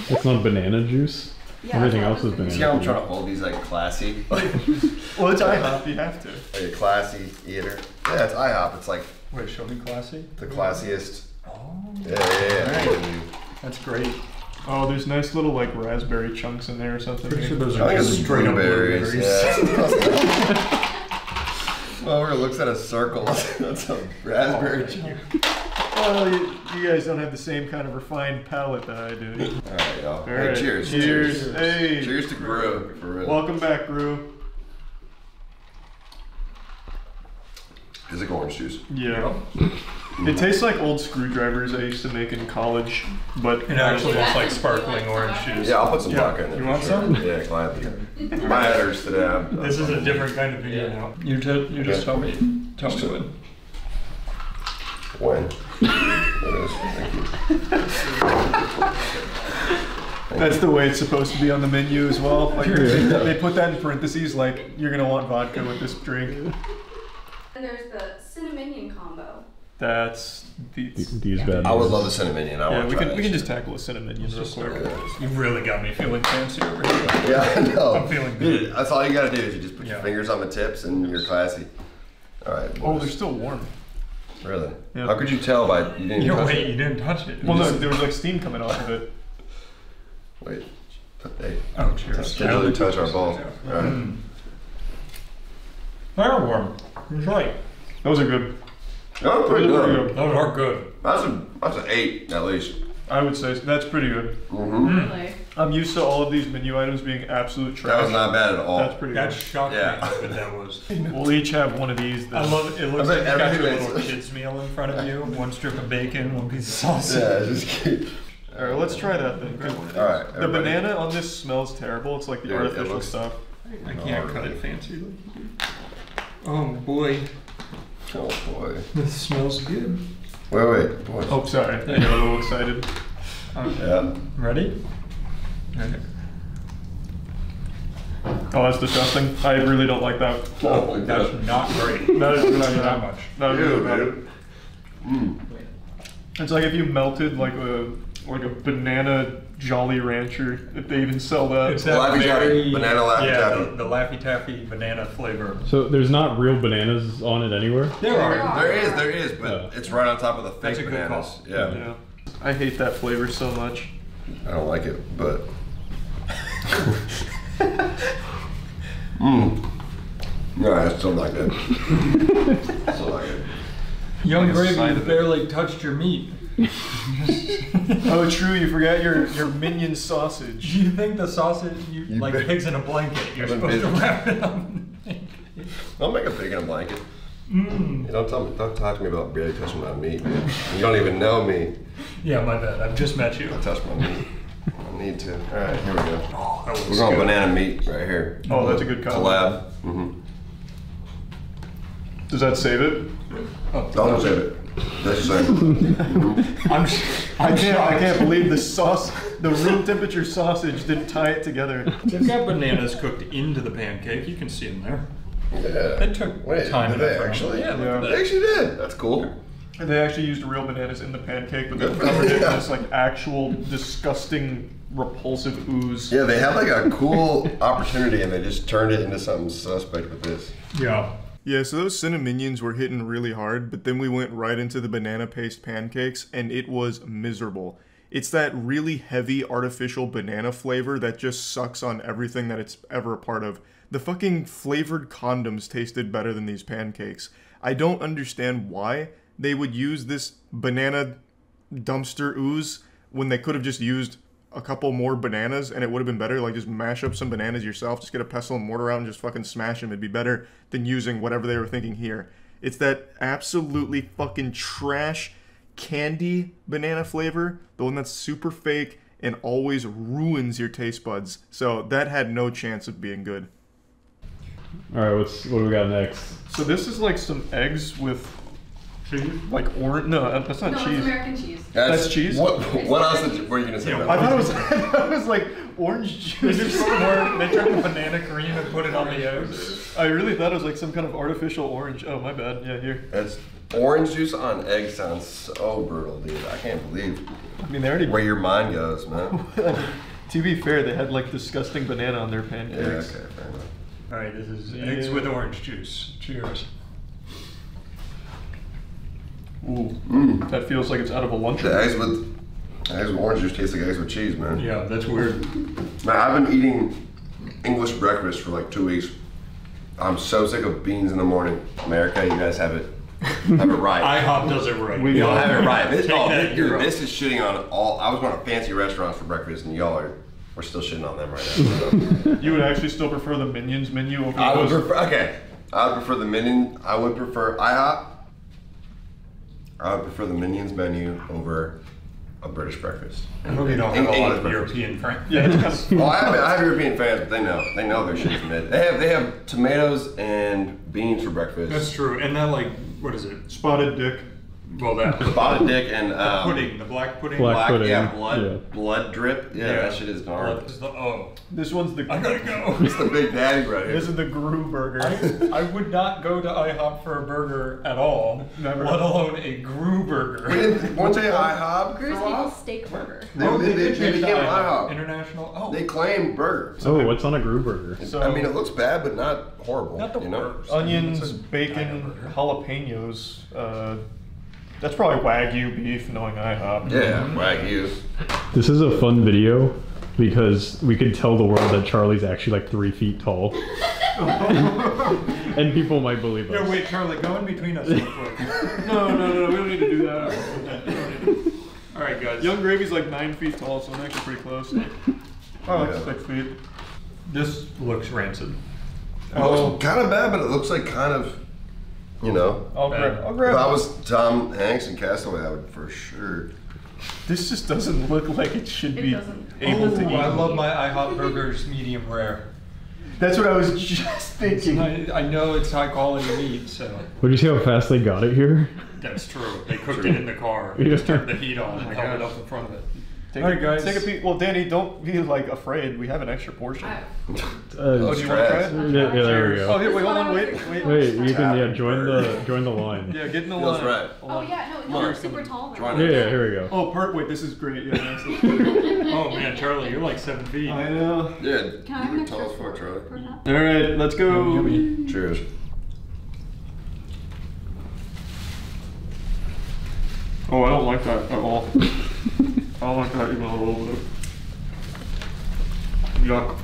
It's not banana juice. Yeah, Everything else is banana See how I'm juice. trying to hold these like classy? Well, it's IHOP, you have to. Like a classy eater. Yeah, it's IHOP. It's like Wait, show me classy. the classiest. Oh. Yeah. That's great. Oh, there's nice little like raspberry chunks in there or something. Pretty sure those I are think it's straight up blueberries. blueberries. Yeah. Well, looks at a circle. That's a raspberry chunk. Well, you guys don't have the same kind of refined palate that I do. All right, y'all. All Hey, right. cheers. Cheers. Hey. Cheers to Gru, for real. Welcome back, Gru. It's like orange juice. Yeah. It tastes like old screwdrivers I used to make in college, but It actually looks like sparkling orange juice. Yeah, I'll put some vodka in there. You for want sure. some? Yeah, gladly. My head hurts today. This is a different kind of video now. You just tell me. Tell me when. When? It is. Thank you. that's the way it's supposed to be on the menu as well. Like they put that in parentheses, like you're gonna want vodka with this drink. And there's the cinnamonian combo. That's these bad. I would love a cinnamonian. Yeah, we can just tackle a cinnamonian real quick. You really got me feeling fancy over here. Yeah, I know. I'm feeling Dude, good. that's all you gotta do is you just put your fingers on the tips and you're classy. All right. Oh, they're still warm. Really? Yeah. How could you tell by you didn't touch it? You didn't touch it. Well, no, there was like steam coming off of it. Wait. Hey. Oh, cheers. Gently touch our balls. All right. They're warm. It's right. Those are good. Oh, pretty good. Those are good. That's an 8 at least. I would say that's pretty good. Really? I'm used to all of these menu items being absolute trash. That was not bad at all. That's pretty That good. shocked Yeah. me how good that was. We'll each have one of these. I love it. It looks I like bet you got your everything little is- kid's meal in front of you. One strip of bacon, one piece of sausage. Yeah, just keep. All right, let's try that then. All right. The banana on this smells terrible. It's like the Yeah, it artificial looks- stuff. I can't cut it fancy like you do. Oh boy. Oh boy. This smells good. Wait, boy. Oh, sorry. I got a little excited. Yeah. Ready? Okay. Oh, that's disgusting. I really don't like that. Oh my That's god. not great. That is really Not bad. much. That is really bad. Dude. It's like if you melted like a banana Jolly Rancher, if they even sell that. It's that Laffy Taffy. very, Banana Laffy yeah, Taffy. the Laffy Taffy banana flavor. So there's not real bananas on it anywhere? There are. There is, but it's right on top of the That's fake a good bananas. call. Yeah. Yeah. I hate that flavor so much. I don't like it, but. No, it's still not good. Still not good. Young Gravy, you barely touched your meat. Oh, true. You forgot your minion sausage. Do you think the sausage, like pigs in a blanket, you're I've been supposed to busy. wrap it up? I'll make a pig in a blanket. You don't talk to me about barely touching my meat. You don't even know me. Yeah, my bad. I've just met you. I touch my meat. I need to. All right, here we go. Oh, that We're was going good. banana meat right here. Oh, that's a good combo. Collab. Mm-hmm. Does that save it? Don't save it. That's the same. I can't believe the room temperature sausage didn't tie it together. They've got bananas cooked into the pancake. You can see them there. Yeah. They took time Did and they effort. actually? Yeah, Yeah. They actually did. That's cool. And they actually used real bananas in the pancake, but they Good. covered it in this like actual disgusting, repulsive ooze. Yeah, they had like a cool opportunity and they just turned it into something suspect with this. Yeah. Yeah, so those cinnamonians were hitting really hard, but then we went right into the banana paste pancakes, and it was miserable. It's that really heavy artificial banana flavor that just sucks on everything that it's ever a part of. The fucking flavored condoms tasted better than these pancakes. I don't understand why they would use this banana dumpster ooze when they could have just used a couple more bananas and it would have been better. Like, just mash up some bananas yourself, just get a pestle and mortar out and just fucking smash them. It'd be better than using whatever they were thinking here. It's that absolutely fucking trash candy banana flavor, the one that's super fake and always ruins your taste buds. So that had no chance of being good. All right, what do we got next? So this is like some eggs with cheese, like orange. No, that's not No, cheese. it's American cheese. That's cheese. What else were you gonna say? I thought it was like orange juice. They took the banana cream and put it on the eggs. I really thought it was like some kind of artificial orange. Oh, my bad. Yeah, here. That's Orange juice on egg sounds so brutal, dude. I can't believe they already where your mind goes, man. To be fair, they had like disgusting banana on their pancakes. Yeah, okay, fair enough. All right, this is eggs with orange juice. Cheers. Ooh, that feels like it's out of a lunch. The eggs with orange juice taste like eggs with cheese, man. Yeah, that's weird. Man, I've been eating English breakfast for like 2 weeks. I'm so sick of beans in the morning. America, you guys have it right. IHOP does it right. We don't have it right. This is shitting on all. I was going to fancy restaurants for breakfast, and we're still shitting on them right now. You would actually still prefer the Minions menu over I would prefer the Minion. I would prefer IHOP. I would prefer the Minions menu over a British breakfast. I hope you don't have a lot of European friends. Yeah. Well, I have European fans, but they know their shit's mid. They have tomatoes and beans for breakfast. That's true. And that, like, what is it? Spotted dick. Well, that spotted dick and pudding, the black pudding. Black pudding. Yeah, blood drip. Yeah, that shit is dark. This one's the. I gotta go. It's the Big Daddy right here. This is the Gru burger. I would not go to IHOP for a burger at all, Never. let alone a Gru burger. Weren't they IHOP? Gru's Eagle steak burger. They became IHOP. International. Oh, They claim burger. Oh, what's on a Gru burger? So, I mean, it looks bad, but not horrible. Not the worst. Onions, bacon, jalapenos. That's probably Wagyu beef, knowing IHOP. Yeah, Wagyu. This is a fun video because we could tell the world that Charlie's actually like 3 feet tall. And people might believe us. Yeah, wait, Charlie, go in between us real quick. No, we don't need to do that. All right, guys. Young Gravy's like 9 feet tall, so I'm actually pretty close. Oh, like 6 feet. This looks rancid. It looks kind of bad, but it looks like kind of, you know. I'll grab If I was Tom Hanks in Castaway, I would for sure. This just doesn't look like it should be able to eat. I love my IHOP burgers medium rare. That's what I was just thinking. I know it's high quality meat, so. Would you see how fast they got it here? That's true. They cooked it in the car. They just turned the heat on and held it up in front of it. All right, guys. Take a peek. Well, Danny, don't be like afraid. We have an extra portion. Do you want to try it? Yeah, there we go. Oh, here, wait, hold on, wait. Wait, you can join the line. Yeah, get in the line. Right. Oh yeah, no, you're super tall. Yeah, here we go. Oh, wait, this is great. Yeah, nice. Oh man, Charlie, you're like 7 feet. I know. Yeah, Can I have an extra for Charlie. All right, let's go. Cheers. Oh, I don't like that at all. I don't like that even a little bit. Yuck.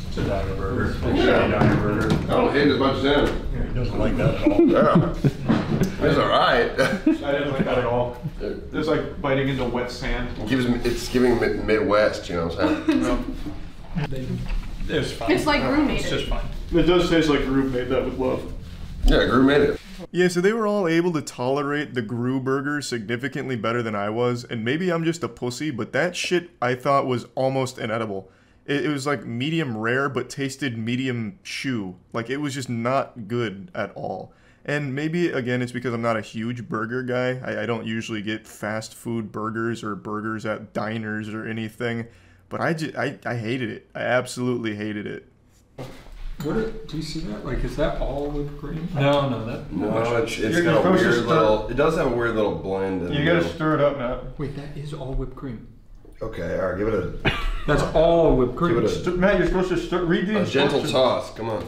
It's a diner burger. It's a diner burger. I don't hate it as much as him. Yeah, he doesn't like that at all. Yeah. It's alright. I didn't like that at all. It's like biting into wet sand. It's giving Midwest, you know what I'm saying? It's fine. It's like Gru made It's it. just fine. It does taste like Gru made that with love. Yeah, Gru made it. Yeah, so they were all able to tolerate the Gru burger significantly better than I was, and maybe I'm just a pussy, but that shit I thought was almost inedible. It was like medium rare, but tasted medium chew. Like, it was just not good at all. And maybe, again, it's because I'm not a huge burger guy. I don't usually get fast food burgers or burgers at diners or anything, but I hated it. I absolutely hated it. Do you see that? Like, is that all whipped cream? No, it's got a weird little. It does have a weird little blend. You gotta stir it up, Matt. Wait, that is all whipped cream. Okay, all right, give it a. That's all whipped cream. Give it a. Matt, you're supposed to stir. Read the instructions. Gentle toss. Come on.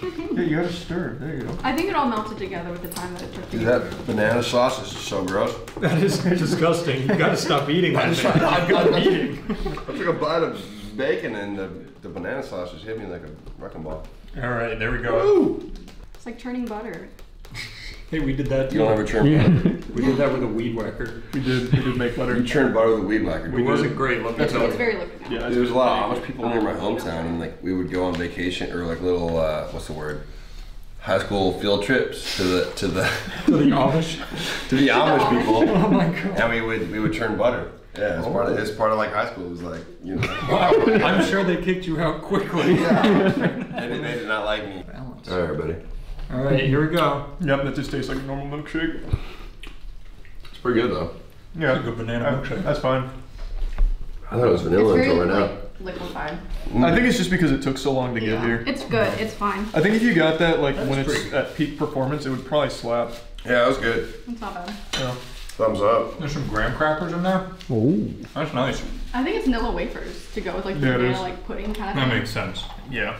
Yeah, you gotta stir. There you go. I think it all melted together with the time that it took to Dude, get that through. banana sauce is so gross. That is disgusting. You gotta stop eating that thing. I'm eating. I took a bite of bacon and the banana sauce just hit me like a wrecking ball. All right, there we go. Woo! It's like churning butter. Hey, we did that too. You don't ever churn butter. We did that with a weed whacker. We did make butter. You churned butter with a weed whacker. It wasn't great. Look, It's very liquid now. Yeah, there's a lot of Amish people near my hometown, and like we would go on vacation or like little what's the word? High school field trips to the To the Amish? to the Amish people. Oh my god. And we would churn butter. Yeah, it's part of like high school. It was like, you know. Wow, I'm sure they kicked you out quickly. Yeah. They did not like me. Balance. All right, buddy. All right, here we go. Yep, that just tastes like a normal milkshake. It's pretty good though. Yeah, It's a good banana milkshake. That's fine. I thought it was vanilla until right now. Liquefied. I think it's just because it took so long to get here. It's good. It's fine. I think if you got that like when it's at peak performance, it would probably slap. Yeah, it was good. It's not bad. Yeah. Thumbs up. There's some graham crackers in there. Ooh. That's nice. I think it's Nilla wafers to go with like the banana like pudding kind of That thing. makes sense. Yeah.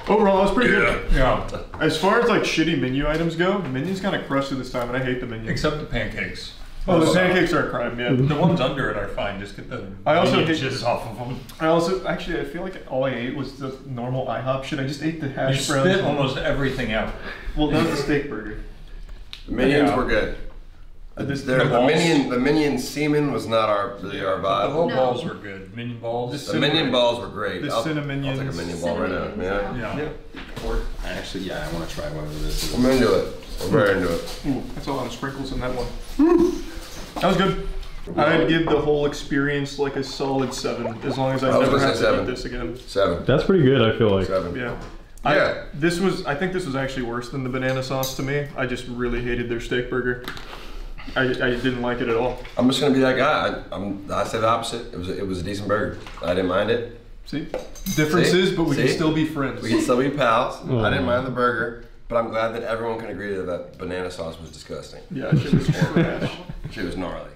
Overall, it's pretty good. Yeah. As far as like shitty menu items go, the menu's kind of crushed this time, and I hate the menu. Except the pancakes. Oh, the pancakes are a crime, yeah. The ones under it are fine. Just get the I also hate jizz off of them. Actually, I feel like all I ate was the normal IHOP shit. I just ate the hash You browns. spit almost everything out. Well, that was the steak burger. The minions were good. The minion semen was not really our vibe. The whole balls were good. Minion balls. The minion balls were great. The I'll take cinnamonians. a minion ball right now. Yeah. Actually, yeah, I want to try whatever this is. I'm into it. I'm very into it. Ooh, that's a lot of sprinkles in that one. That was good. I'd give the whole experience like a solid 7, as long as I never have to eat this again. 7. That's pretty good, I feel like. 7. Yeah. Yeah. I think this was actually worse than the banana sauce to me. I just really hated their steak burger. I didn't like it at all. I'm just gonna be that guy. I said the opposite. It was a decent burger. I didn't mind it. See? Differences, but we can still be friends. We can still be pals. I didn't mind the burger, but I'm glad that everyone can agree that banana sauce was disgusting. Yeah, shit was trash. Shit was gnarly.